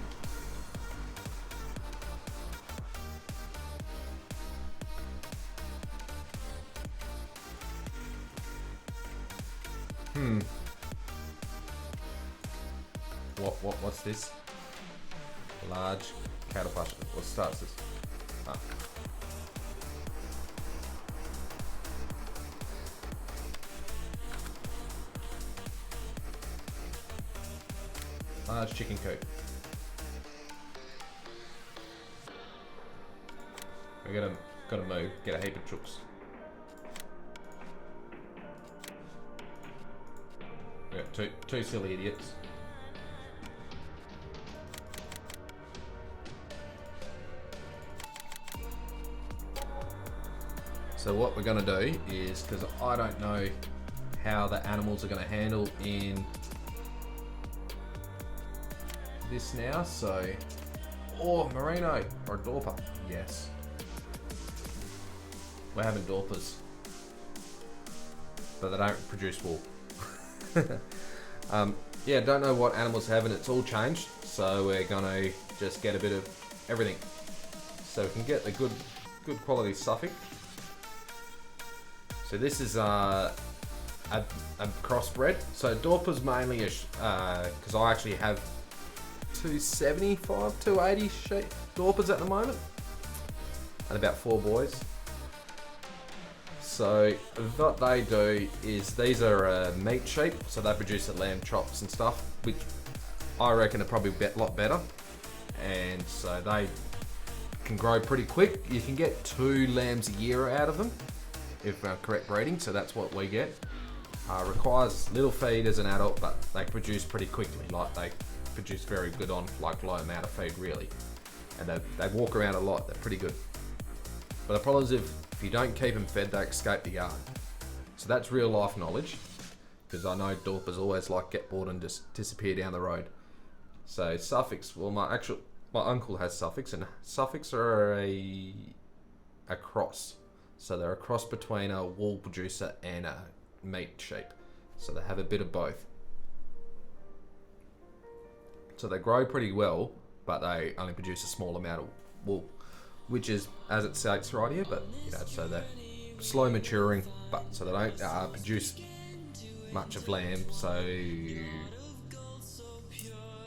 What's this? Large cattle pasture. What starts this? Ah. Large chicken coop. We gotta move. Get a heap of chooks. We got two silly idiots. So what we're gonna do is, because I don't know how the animals are gonna handle in this now, so... Oh, merino or a dorper. Yes. We're having dorpers. But they don't produce wool. Yeah, don't know what animals have, and it's all changed. So we're gonna just get a bit of everything. So we can get the good quality Suffolk. So this is a crossbred. So dorpers mainly, because I actually have 275, 280 sheep dorpers at the moment, and about 4 boys. So what they do is these are meat sheep, so they produce the lamb chops and stuff, which I reckon are probably a lot better. And so they can grow pretty quick. You can get 2 lambs a year out of them if correct breeding, so that's what we get. Requires little feed as an adult, but they produce pretty quickly. Like they produce very good on like low amount of feed really, and they walk around a lot. They're pretty good. But the problem is if you don't keep them fed, they escape the yard. So that's real life knowledge, because I know Dorpers always like get bored and just disappear down the road. So Suffolks, well my uncle has Suffolks, and Suffolks are a cross. So they're a cross between a wool producer and a meat sheep. So they have a bit of both. So they grow pretty well, but they only produce a small amount of wool, which is as it states right here. But you know, so they're slow maturing, but so they don't produce much of lamb. So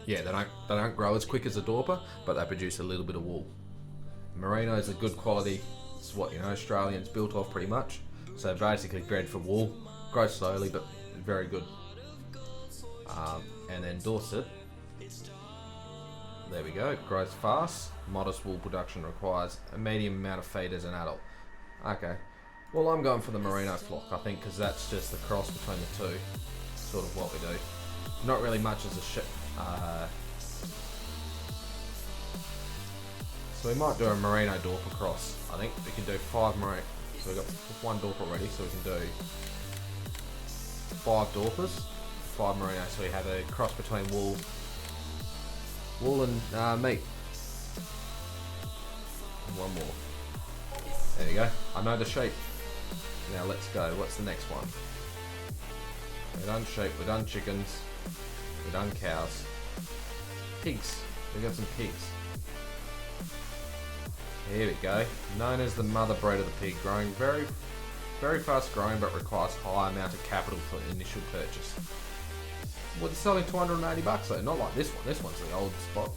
yeah, they don't grow as quick as a Dorper, but they produce a little bit of wool. Merino is a good quality. It's what Australians built off pretty much. So basically bred for wool, grows slowly but very good. And then Dorset, there we go, grows fast, modest wool production, requires a medium amount of feed as an adult. Okay, well I'm going for the Merino flock, I think, because that's just the cross between the two, sort of what we do. Not really much as a sheep. So we might do a Merino Dorper cross. I think we can do 5 Merino. So we've got 1 Dorper already, so we can do 5 Dorpers, 5 Merino. So we have a cross between wool and meat. And 1 more. There you go. I know the sheep. Now let's go. What's the next one? We've done sheep. We've done chickens. We've done cows. Pigs. We've got some pigs. Here we go. Known as the mother breed of the pig, growing very, very fast growing, but requires high amount of capital for initial purchase. Well, it's selling $280 though, not like this one. This one's the old spot.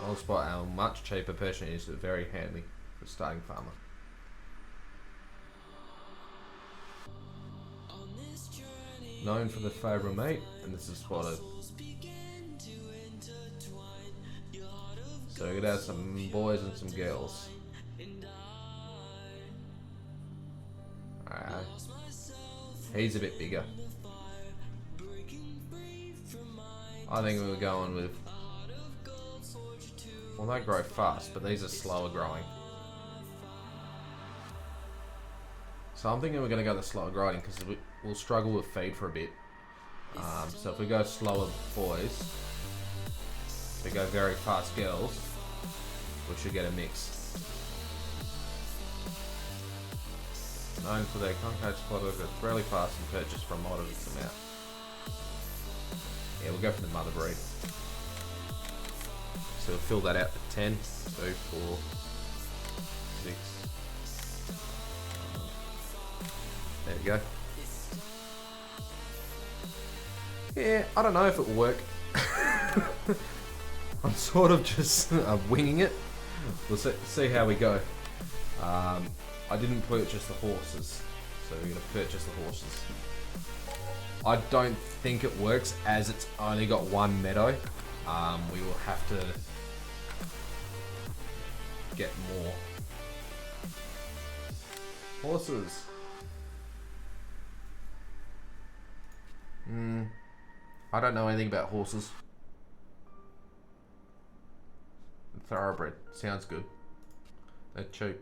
Old spot, and much cheaper Persian is very handy for a starting farmer. Known for the favourite meat, and this is spotted. So we could have some boys and some girls. Alright. He's a bit bigger. I think we were going with... Well, they grow fast, but these are slower growing. So I'm thinking we're going to go the slower growing because we'll struggle with feed for a bit. So if we go slower boys, if we go very fast girls, we should get a mix. Known for their concave spotters, it's really fast and purchased from models amount. Yeah, we'll go for the mother breed. So we'll fill that out to 10, 2, 4, 6. There we go. Yeah, I don't know if it will work. I'm sort of just winging it. We'll see how we go. I didn't purchase the horses, so we're going to purchase the horses. I don't think it works as it's only got 1 meadow. We will have to get more horses. I don't know anything about horses. Thoroughbred sounds good. They're cheap.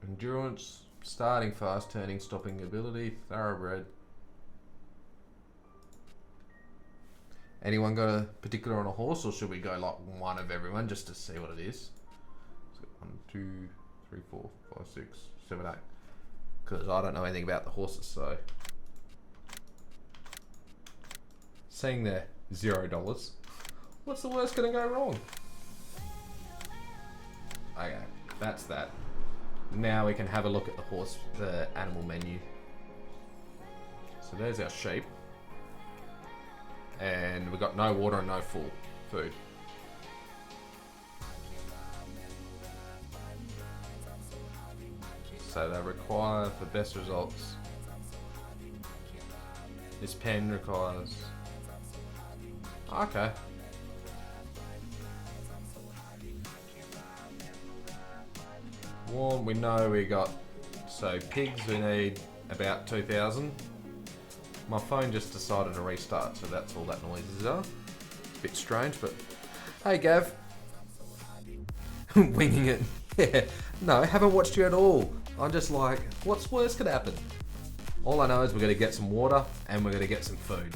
Endurance, starting fast, turning, stopping ability, thoroughbred. Anyone got a particular on a horse, or should we go like one of everyone just to see what it is? So 1, 2, 3, 4, 5, 6, 7, 8. Because I don't know anything about the horses, so. Seeing they're $0. What's the worst gonna go wrong? Okay, that's that. Now we can have a look at the animal menu. So there's our sheep. And we've got no water and no food. So they require for best results. This pen requires. Okay. Well, we know we got. So pigs we need about 2,000. My phone just decided to restart, so that's all that noises are. Bit strange, but hey Gav. Winging it. Yeah. No, I haven't watched you at all. I'm just like, what's worse could happen? All I know is we're going to get some water and we're going to get some food.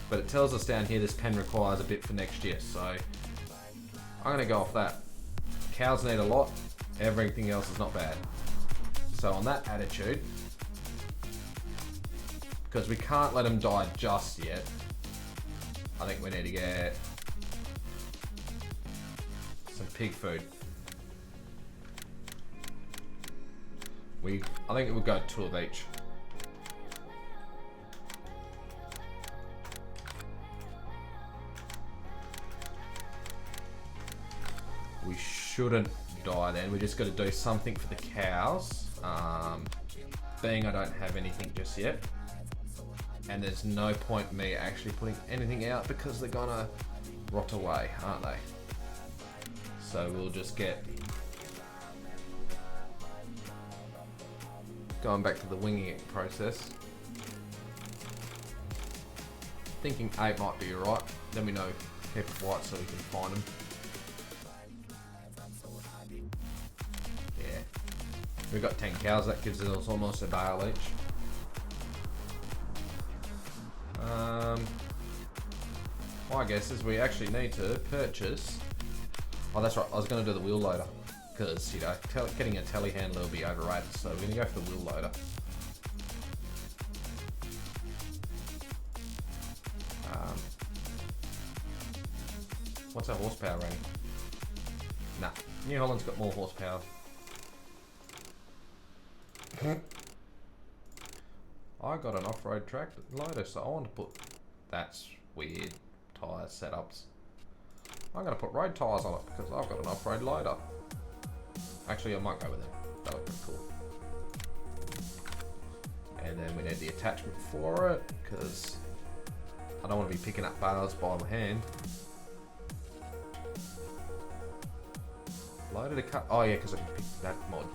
But it tells us down here this pen requires a bit for next year, so I'm going to go off that. Cows need a lot, everything else is not bad. So on that attitude, because we can't let them die just yet, I think we need to get some pig food. I think it would go 2 of each. We shouldn't die then. We just got to do something for the cows. Being I don't have anything just yet, and there's no point in me actually putting anything out because they're gonna rot away, aren't they? So we'll just get going back to the winging it process. Thinking 8 might be alright. Then we know keep it white so we can find them. Yeah. We've got 10 cows, that gives us almost a bale each. My guess is we actually need to purchase. Oh, that's right. I was going to do the wheel loader because you know getting a telehandler will be overrated. So we're going to go for the wheel loader. What's our horsepower rating? Nah, New Holland's got more horsepower. I got an off-road track loader, so I want to put. That's weird. Tyre setups. I'm going to put road tyres on it because I've got an off-road loader. Actually, I might go with them. That would be cool. And then we need the attachment for it because I don't want to be picking up bales by my hand. Loaded a cut. Oh yeah, because I can pick that mod.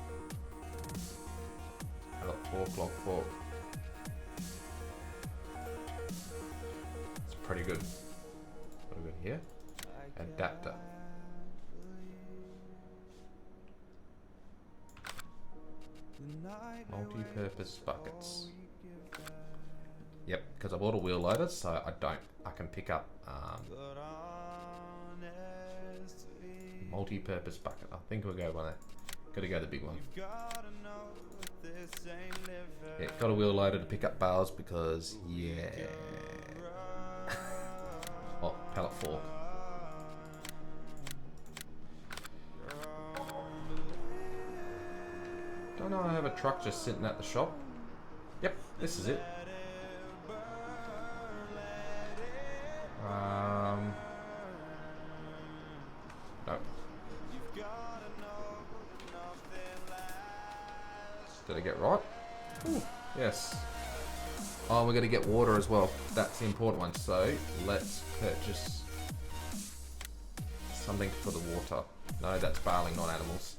I got fork, log fork. It's pretty good. What have we got here? Adapter. Multi-purpose buckets. Yep, because I bought a wheel loader, so I can pick up multi-purpose bucket. I think we'll go by that. Gotta go the big one. Yeah, got a wheel loader to pick up bales because yeah. Oh, pallet fork. Don't know I have a truck just sitting at the shop. Yep, this is it. Nope. Did I get right? Ooh, yes. Oh, we're going to get water as well. That's the important one. So let's purchase something for the water. No, that's baling, not animals.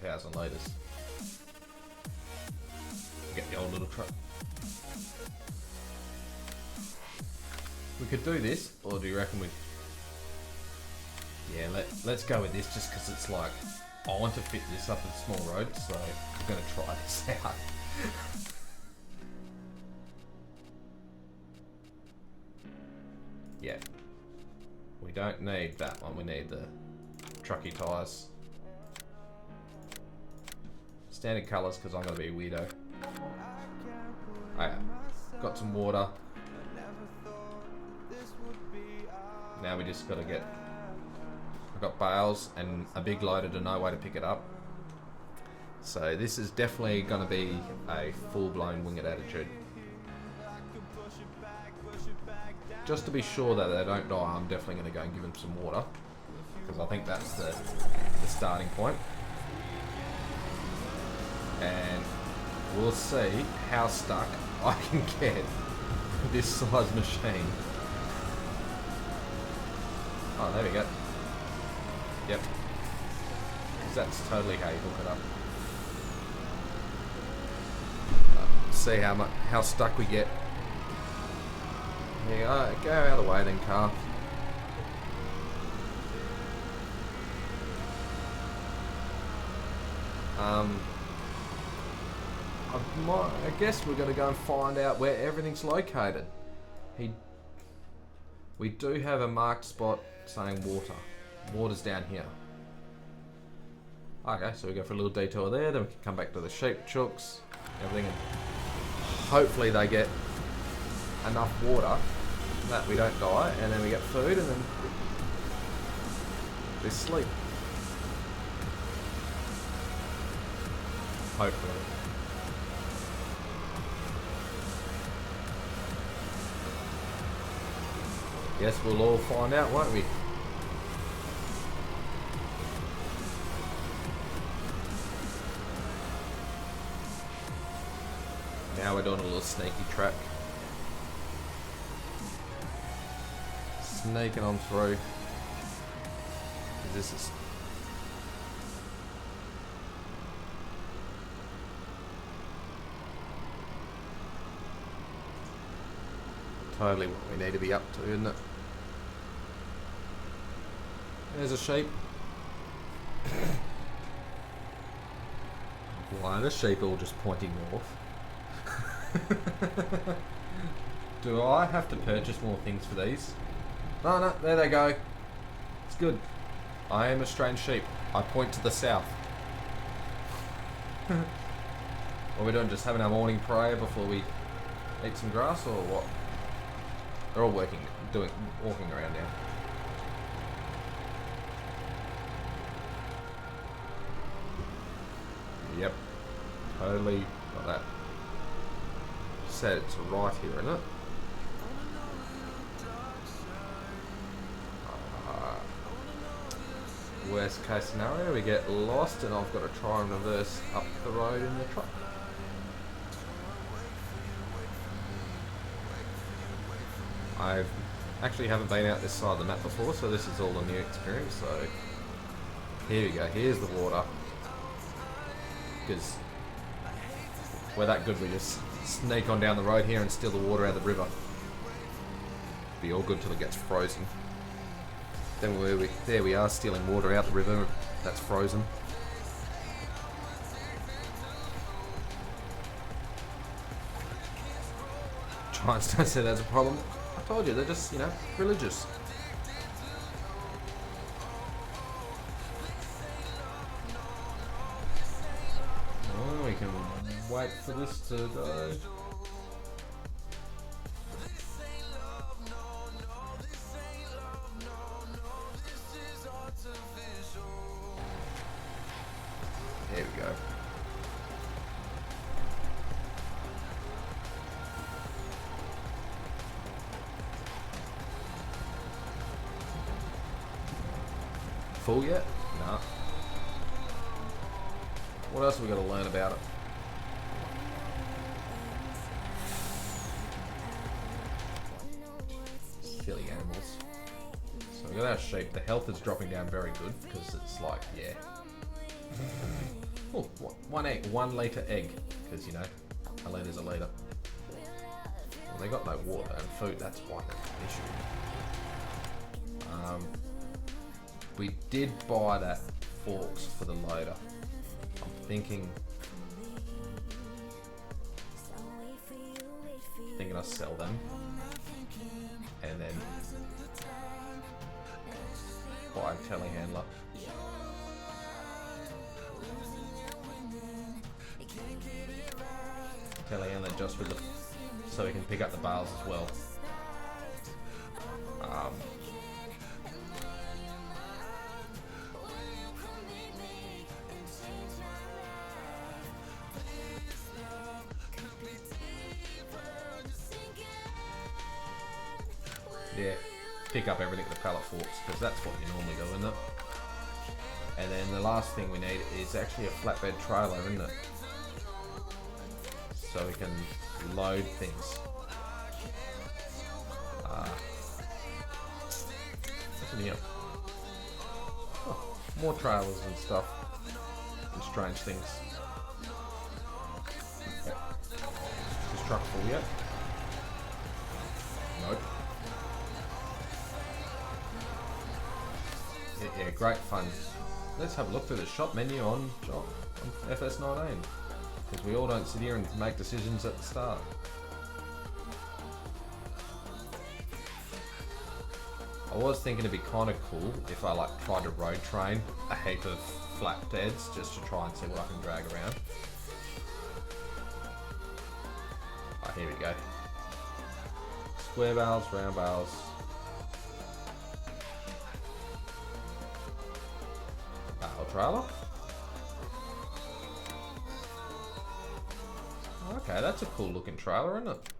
$8,000 litres. Get the old little truck. We could do this, or do you reckon we? Yeah, let's go with this just because it's like I want to fit this up a small road, so I'm gonna try this out. Yeah, we don't need that one. We need the trucky tyres. Standard colours because I'm going to be a weirdo. Oh yeah. Got some water. Now we just got to get... I've got bales and a big loader to no way to pick it up. So this is definitely going to be a full-blown winged attitude. just to be sure that they don't die, I'm definitely going to go and give them some water, because I think that's the starting point. And we'll see how stuck I can get this size machine. Oh, there we go. Yep. That's totally how you hook it up. See how stuck we get. There you go. Go out of the way then, car. I guess we're going to go and find out where everything's located. We do have a marked spot saying water. Water's down here. Okay, so we go for a little detour there, then we can come back to the sheep chooks, everything, and hopefully they get enough water that we don't die, and then we get food, and then they sleep. Hopefully. Guess we'll all find out, won't we? Now we're doing a little sneaky track. Sneaking on through. This is totally what we need to be up to, isn't it? There's a sheep. Why are the sheep all just pointing north? Do I have to purchase more things for these? No, there they go. It's good. I am a strange sheep. I point to the south. What are we doing? Just having our morning prayer before we eat some grass, or what? They're all walking around now. Yep. Totally got that. Said it's right here, isn't it? Worst case scenario, we get lost and I've got to try and reverse up the road in the truck. I actually haven't been out this side of the map before, so this is all a new experience. So here we go, here's the water. Because we're that good, we just sneak on down the road here and steal the water out of the river. Be all good till it gets frozen. Then there we are, stealing water out the river that's frozen. Giants don't say that's a problem. I told you, they're just, religious. Oh, we can wait for this to go. There we go. Full yet? Nah. What else have we got to learn about it? Silly animals. So we got our sheep. The health is dropping down very good because it's like, yeah. Oh, one egg, 1 litre egg, because a litre's a litre. Well, they got no water and food, that's why that's an issue. We did buy that forks for the loader. I'm thinking I sell them and then buy a telehandler. Telehandler just with so we can pick up the bales as well. Yeah, pick up everything with the pallet forks, because that's what you normally do, isn't it? And then the last thing we need is actually a flatbed trailer, isn't it? So we can load things. What's in here? Oh, more trailers and stuff. And strange things. Okay. Is this truck full yet? Nope. Yeah, great fun. Let's have a look through the shop menu on FS19. Because we all don't sit here and make decisions at the start. I was thinking it'd be kind of cool if I like tried to road train a heap of flatbeds just to try and see what I can drag around. Oh, here we go. Square bales, round bales. Bale trailer. Okay, that's a cool looking trailer, isn't it?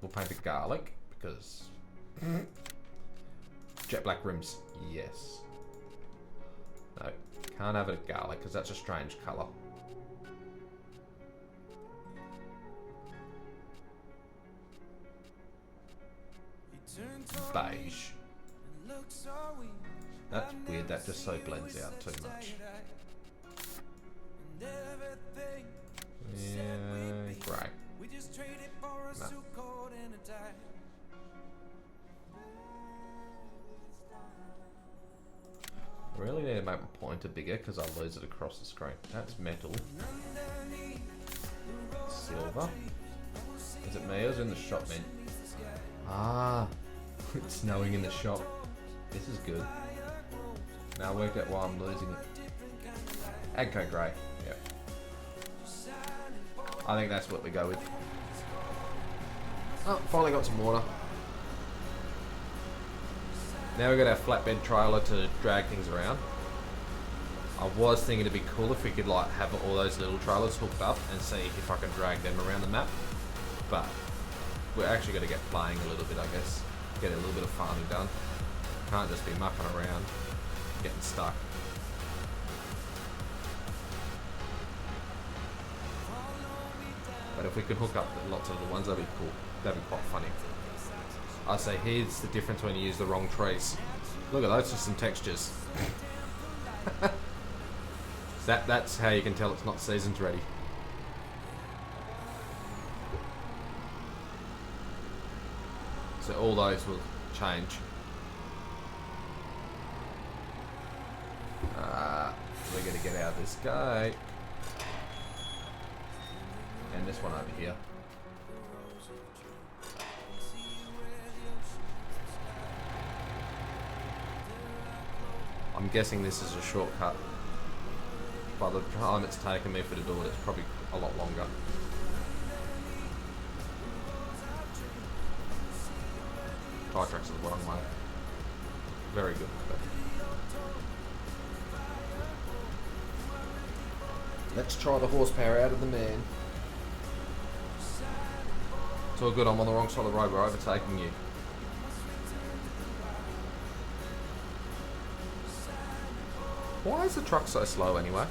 We'll paint it garlic because jet black rims, yes. No, can't have it garlic because that's a strange colour. Beige. That's weird, that just so blends out too much. Yeah, grey. No. I really need to make my pointer bigger because I lose it across the screen. That's metal. Silver. Is it me or is it in the shop, man? Ah, it's snowing in the shop. This is good. Now I worked out why I'm losing it. Agco grey. Yep. I think that's what we go with. Oh, finally got some water. Now we've got our flatbed trailer to drag things around. I was thinking it'd be cool if we could like have all those little trailers hooked up and see if I can drag them around the map. But we're actually going to get playing a little bit, I guess. Get a little bit of farming done. Can't just be mucking around, getting stuck. But if we could hook up lots of little ones, that'd be cool. That'd be quite funny. I say, here's the difference when you use the wrong trees. Look at those, just some textures. That's how you can tell it's not seasons ready. So all those will change. We're going to get out of this gate. And this one over here. I'm guessing this is a shortcut. By the time it's taken me for to do it, it's probably a lot longer. Tire tracks is the wrong way. Very good. Let's try the horsepower out of the man. It's all good, I'm on the wrong side of the road, we're overtaking you. Why is the truck so slow anyway?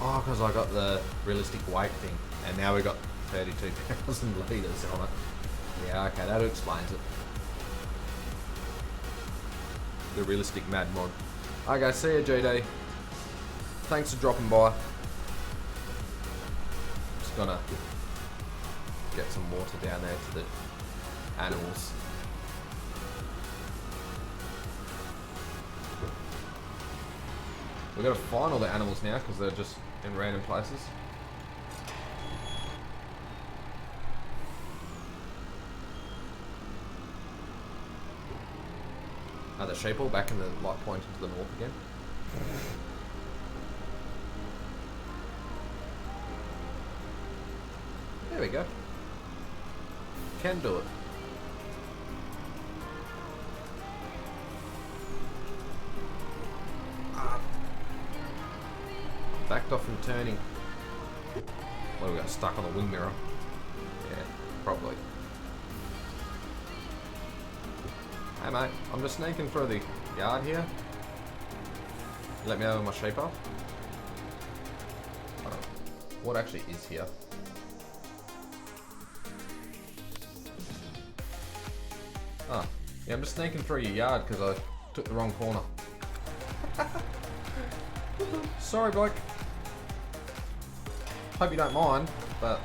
Oh, because I got the realistic weight thing, and now we got 32,000 litres on it. Yeah, okay, that explains it. The realistic mad mod. Okay, see you, GD. Thanks for dropping by. Just gonna get some water down there to the animals. We've got to find all the animals now because they're just in random places. Are the sheep all back in the light pointing to the north again? There we go. Can do it. Backed off from turning. What do we got stuck on the wing mirror? Yeah, probably. Hey mate, I'm just sneaking through the yard here. Let me over my sheep up. What actually is here? Ah, yeah, I'm just sneaking through your yard because I took the wrong corner. Sorry, bloke. Hope you don't mind, but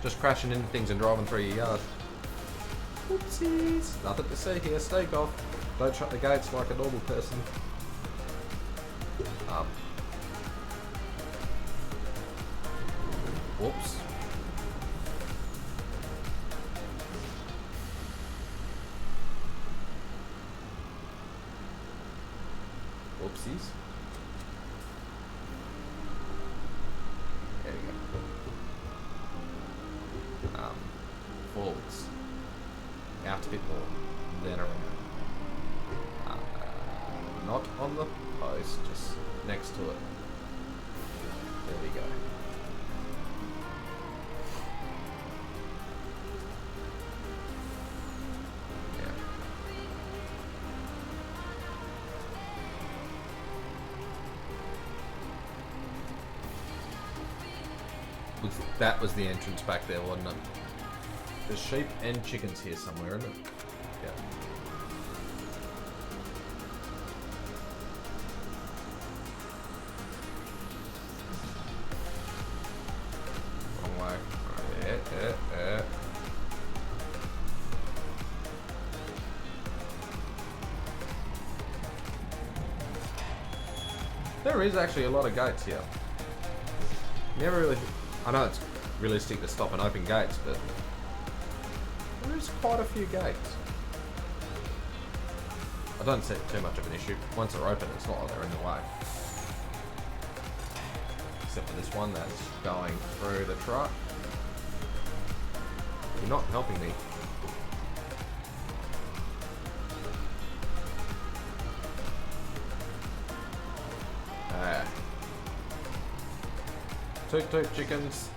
just crashing into things and driving through your yard. Oopsies. Nothing to see here. Stake off. Don't shut the gates like a normal person. Whoops. Whoopsies. There we go. Forwards. Out a bit more. Then around. Not on the post, just next to it. There we go. That was the entrance back there, wasn't it? There's sheep and chickens here somewhere, isn't it? Yeah. Wrong way. Yeah. There is actually a lot of gates here. Never really... I know it's realistic to stop and open gates, but there is quite a few gates. I don't see it too much of an issue. Once they're open, it's not like they're in the way. Except for this one that's going through the truck. You're not helping me. Toot toot chickens.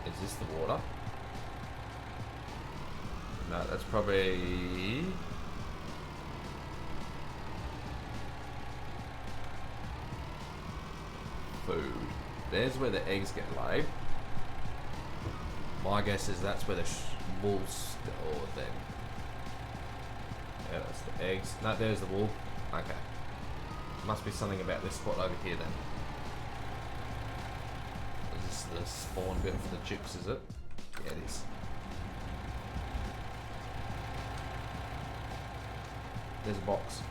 Is this the water? No, that's probably... food. There's where the eggs get laid. My guess is that's where the wool's stored then. Yeah, that's the eggs. No, there's the wool. Okay. Must be something about this spot over here then. Is this the spawn bit for the chicks, is it? Yeah, it is. There's a box.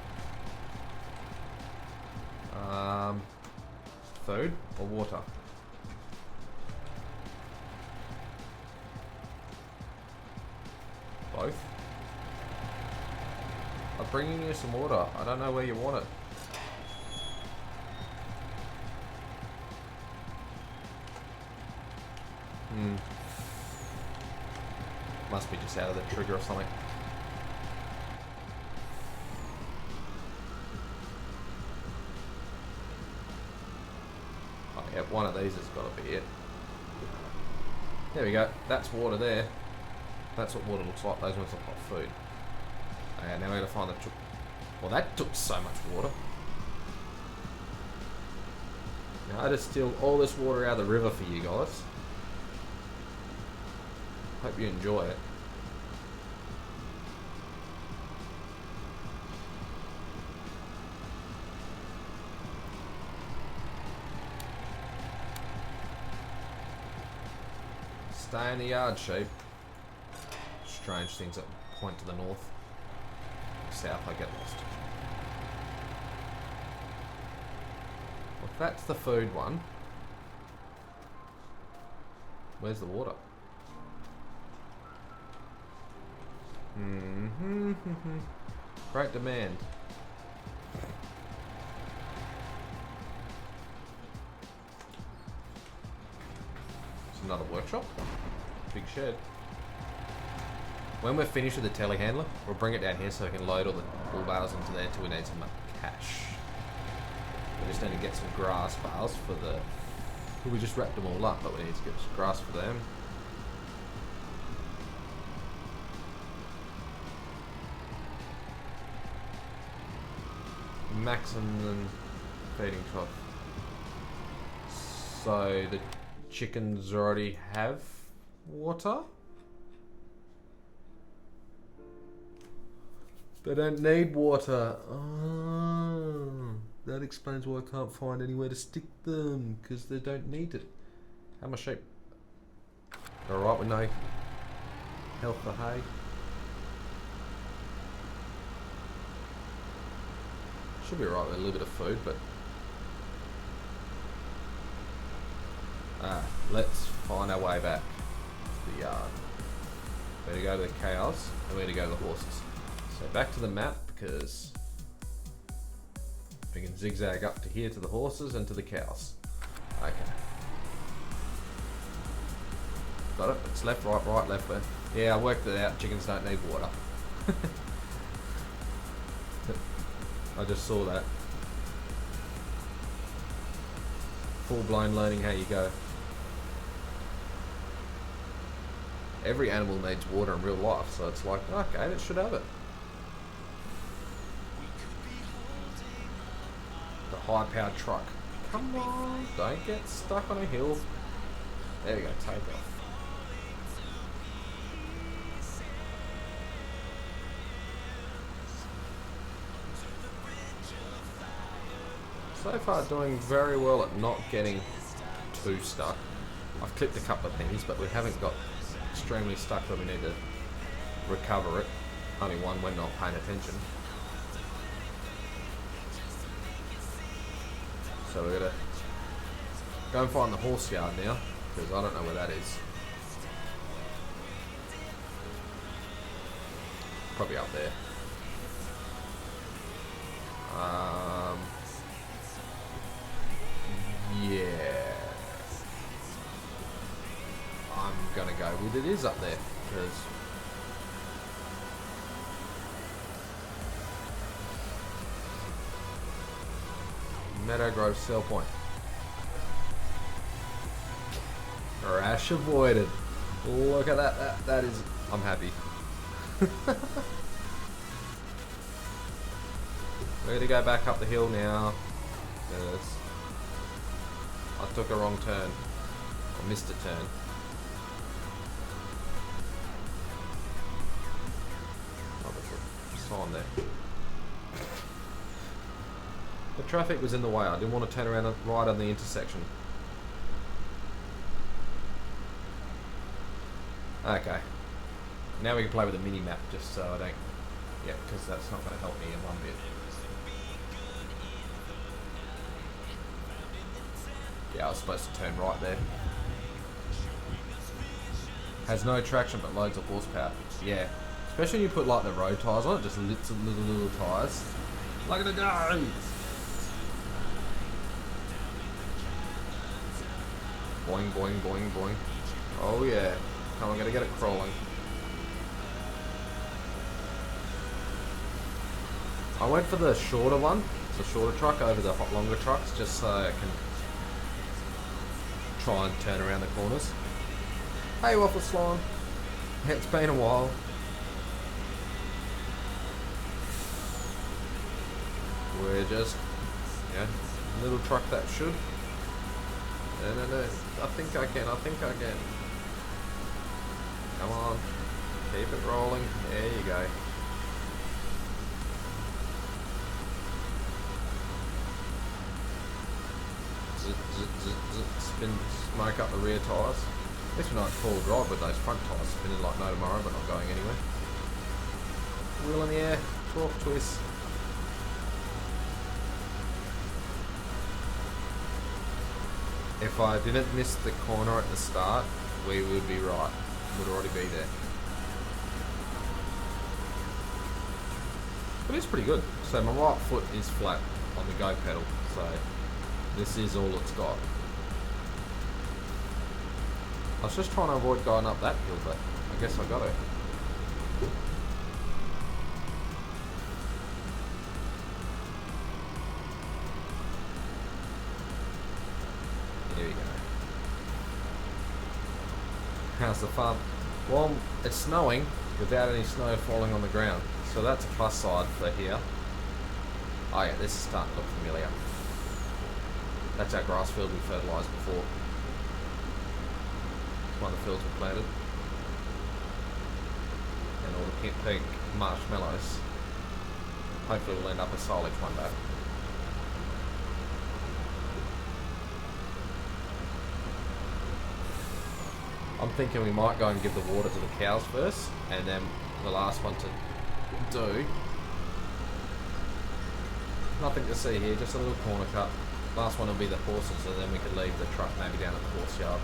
Food or water? Both. I'm bringing you some water. I don't know where you want it. Must be just out of the trigger or something. Oh yeah, one of these has got to be it. There we go. That's water there. That's what water looks like. Those ones look like food. Okay, now we're going to find the... Well, that took so much water. Now I just steal all this water out of the river for you guys. Hope you enjoy it. Stay in the yard, sheep. Strange things that point to the north. South, I get lost. Well, if that's the food one, where's the water? Great demand. It's another workshop. Big shed. When we're finished with the telehandler, we'll bring it down here so we can load all the bull bales into there until we need some hash. We just need to get some grass bales for the... We just wrapped them all up, but we need to get some grass for them. Maximum feeding trough. So the chickens already have water? They don't need water. Oh, that explains why I can't find anywhere to stick them, because they don't need it. How are my sheep? Alright with no health for hay? Should be alright with a little bit of food, but... let's find our way back to the yard. We're going to go to the cows, and we're going to go to the horses. So back to the map, because we can zigzag up to here to the horses and to the cows. Okay. Got it? It's left, right, left, left. Yeah, I worked it out. Chickens don't need water. I just saw that. Full blown learning how you go. Every animal needs water in real life, so it's like, okay, it should have it. The high-powered truck. Come on, don't get stuck on a hill. There we go, take off. So far doing very well at not getting too stuck. I've clipped a couple of things, but we haven't got extremely stuck that we need to recover it. Only one when not paying attention. So we're gonna go and find the horse yard now, because I don't know where that is. Probably up there. Yeah. I'm gonna go with it is up there, because Meadow Grove sell point. Rash avoided. Look at that. That is. I'm happy. We're gonna go back up the hill now. Yes. I took a wrong turn. I missed a turn. Oh, there's a sign there. The traffic was in the way. I didn't want to turn around right on the intersection. Okay. Now we can play with the mini map, just so I don't... Yeah, because that's not going to help me in one bit. Yeah, I was supposed to turn right there. Has no traction but loads of horsepower. Yeah. Especially when you put like the road tyres on it, just little tyres. Look at it go! Boing, boing, boing, boing. Oh yeah. Come on, gotta get it crawling. I went for the shorter one. It's a shorter truck over the longer trucks, just so I can try and turn around the corners. Hey Waffle Slime. It's been a while. We're just, yeah, little truck that should. No. I think I can. Come on. Keep it rolling. There you go. Spin, smoke up the rear tyres. At least we're not full drive with those front tyres spinning like no tomorrow, but not going anywhere. Wheel in the air, torque twist. If I didn't miss the corner at the start, we would be right. Would already be there. But it's pretty good. So my right foot is flat on the go pedal. So this is all it's got. I was just trying to avoid going up that hill, but I guess I got it. how's the farm? Well, it's snowing without any snow falling on the ground. So that's a plus side for here. Oh yeah, this is starting to look familiar. That's our grass field we fertilised before. One of the fields we planted. And all the pink marshmallows. Hopefully we'll end up with silage one day. I'm thinking we might go and give the water to the cows first, and then the last one to do. Nothing to see here, just a little corner cut. Last one will be the horses, and then we could leave the truck maybe down at the horse yard.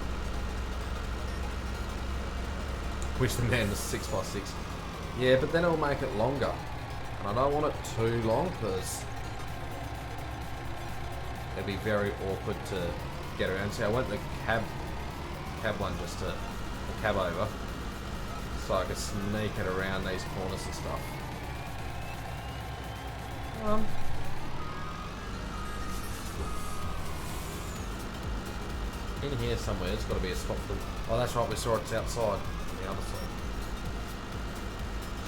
Wish the man was 6x6. Yeah, but then it'll make it longer. And I don't want it too long, because it'd be very awkward to get around. See, I went the cab one just to the cab over, so I could sneak it around these corners and stuff. In here somewhere, there's got to be a spot for them. Oh, that's right, we saw it's outside on the other side.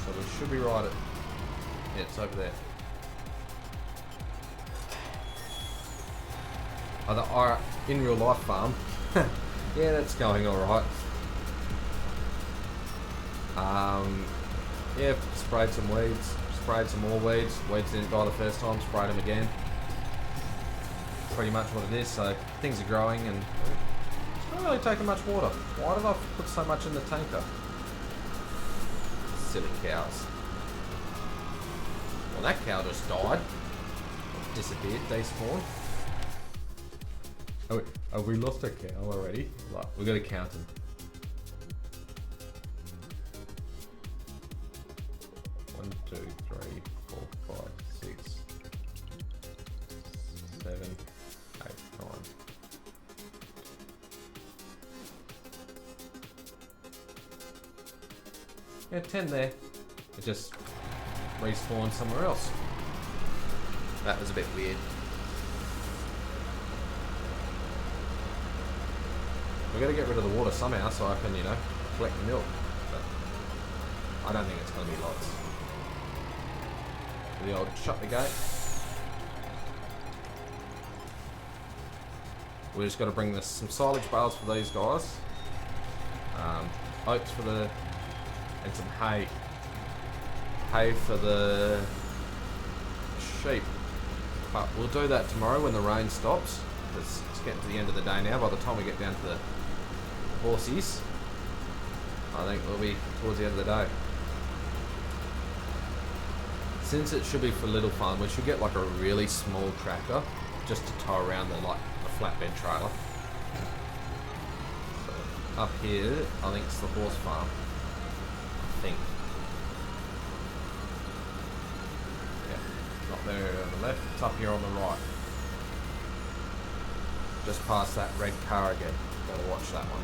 So we should be right at... Yeah, it's over there. Oh, in real life farm. Yeah, that's going alright. Yeah, sprayed some weeds, sprayed some more weeds. Weeds didn't die the first time, sprayed them again. Pretty much what it is, so things are growing and it's not really taking much water. Why did I put so much in the tanker? Silly cows. Well, that cow just died. Disappeared, despawned. Oh, have we lost a cow already? Like, we got to count them. 1, 2, 3, 4, 5, 6, 7, 8, 9. Yeah, 10 there. It just respawned somewhere else. That was a bit weird. We've got to get rid of the water somehow so I can, you know, collect the milk. But I don't think it's going to be lots. The old shut the gate. We just got to bring some silage bales for these guys. Oats for the... and some hay. Hay for the sheep. But we'll do that tomorrow when the rain stops. It's getting to the end of the day now. By the time we get down to the horsies, I think we'll be towards the end of the day. Since it should be for little fun, we should get like a really small tractor just to tow around the flatbed trailer. So up here, I think it's the horse farm. I think. Yeah, not there on the left. It's up here on the right. Just past that red car again. Gotta watch that one.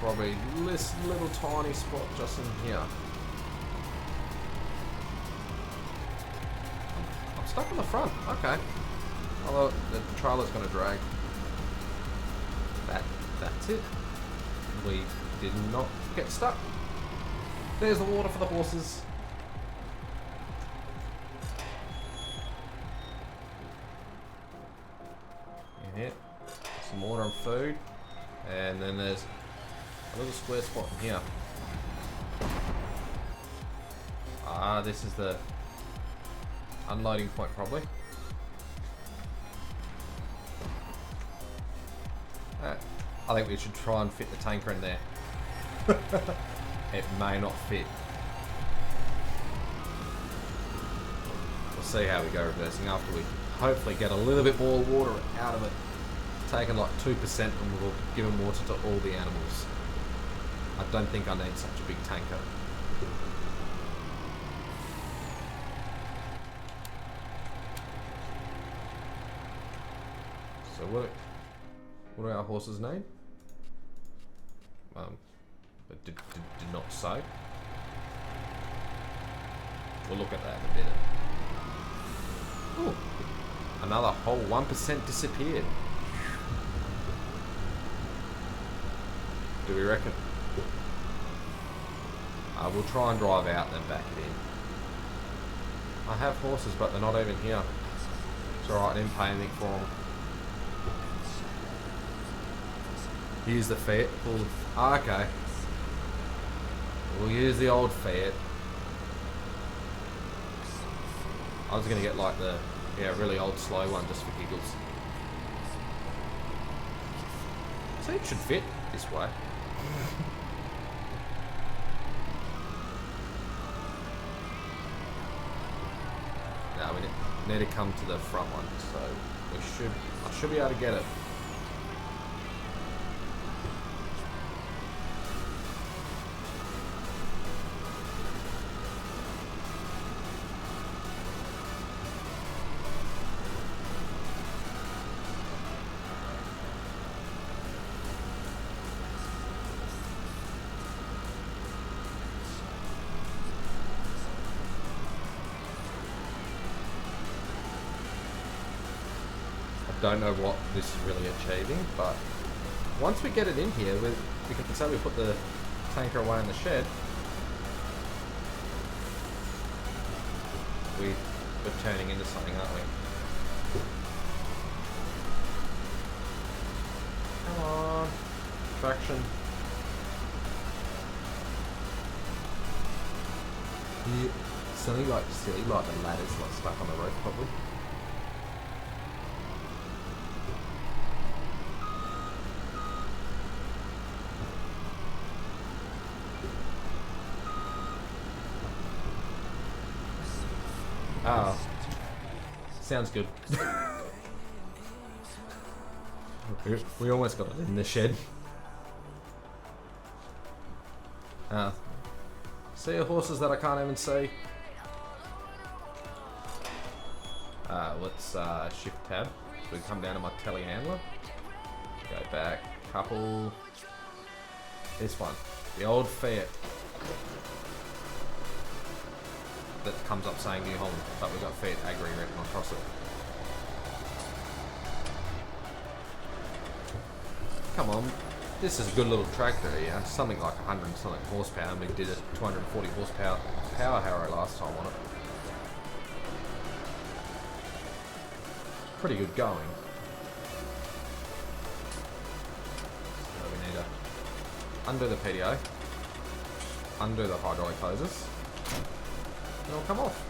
Probably this little tiny spot just in here. I'm stuck in the front. Okay. Although the trailer's gonna drag. That's it. We did not get stuck. There's the water for the horses. In here. Some water and food. And then there's a little square spot in here. Ah, this is the unloading point probably. I think we should try and fit the tanker in there. It may not fit. We'll see how we go reversing after we hopefully get a little bit more water out of it. Taking like 2% and we'll give them water to all the animals. I don't think I need such a big tanker. So what are our horses' name? But did not say. We'll look at that in a minute. Ooh, another whole 1% disappeared. Do we reckon? We'll try and drive out and then back it in. I have horses, but they're not even here. It's alright, I didn't pay anything for them. Use the Fiat. Okay. We'll use the old Fiat. I was going to get like the really old slow one just for giggles. So it should fit this way. No, we need to come to the front one, so I should be able to get it. Don't know what this is really achieving, but once we get it in here, we can say we put the tanker away in the shed. We're turning into something, aren't we? Come on, traction. Something like silly, like the ladder's not stuck on the roof, probably. Oh, sounds good. we almost got it in the shed. See the horses that I can't even see. Let's shift tab so we can come down to my telehandler. Go back, couple. This one, the old Fiat. That comes up saying New Holland, but we've got Fiat Agri written across it. Come on, this is a good little tractor, yeah. Something like 100 and something horsepower, and we did a 240 horsepower power harrow last time on it. Pretty good going. So we need to undo the PDO, undo the hydraulic hoses. It'll come off.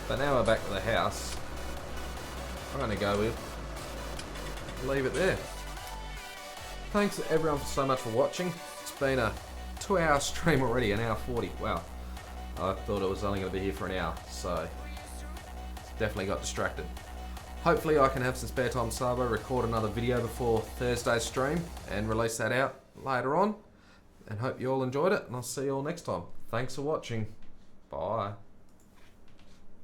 But now we're back to the house. I'm going to go with leave it there. Thanks everyone so much for watching. It's been a 2-hour stream already, an hour 40. Wow. I thought it was only going to be here for an hour, so definitely got distracted. Hopefully I can have some spare time Sabo, record another video before Thursday's stream and release that out later on. And hope you all enjoyed it, and I'll see you all next time. Thanks for watching. Bye.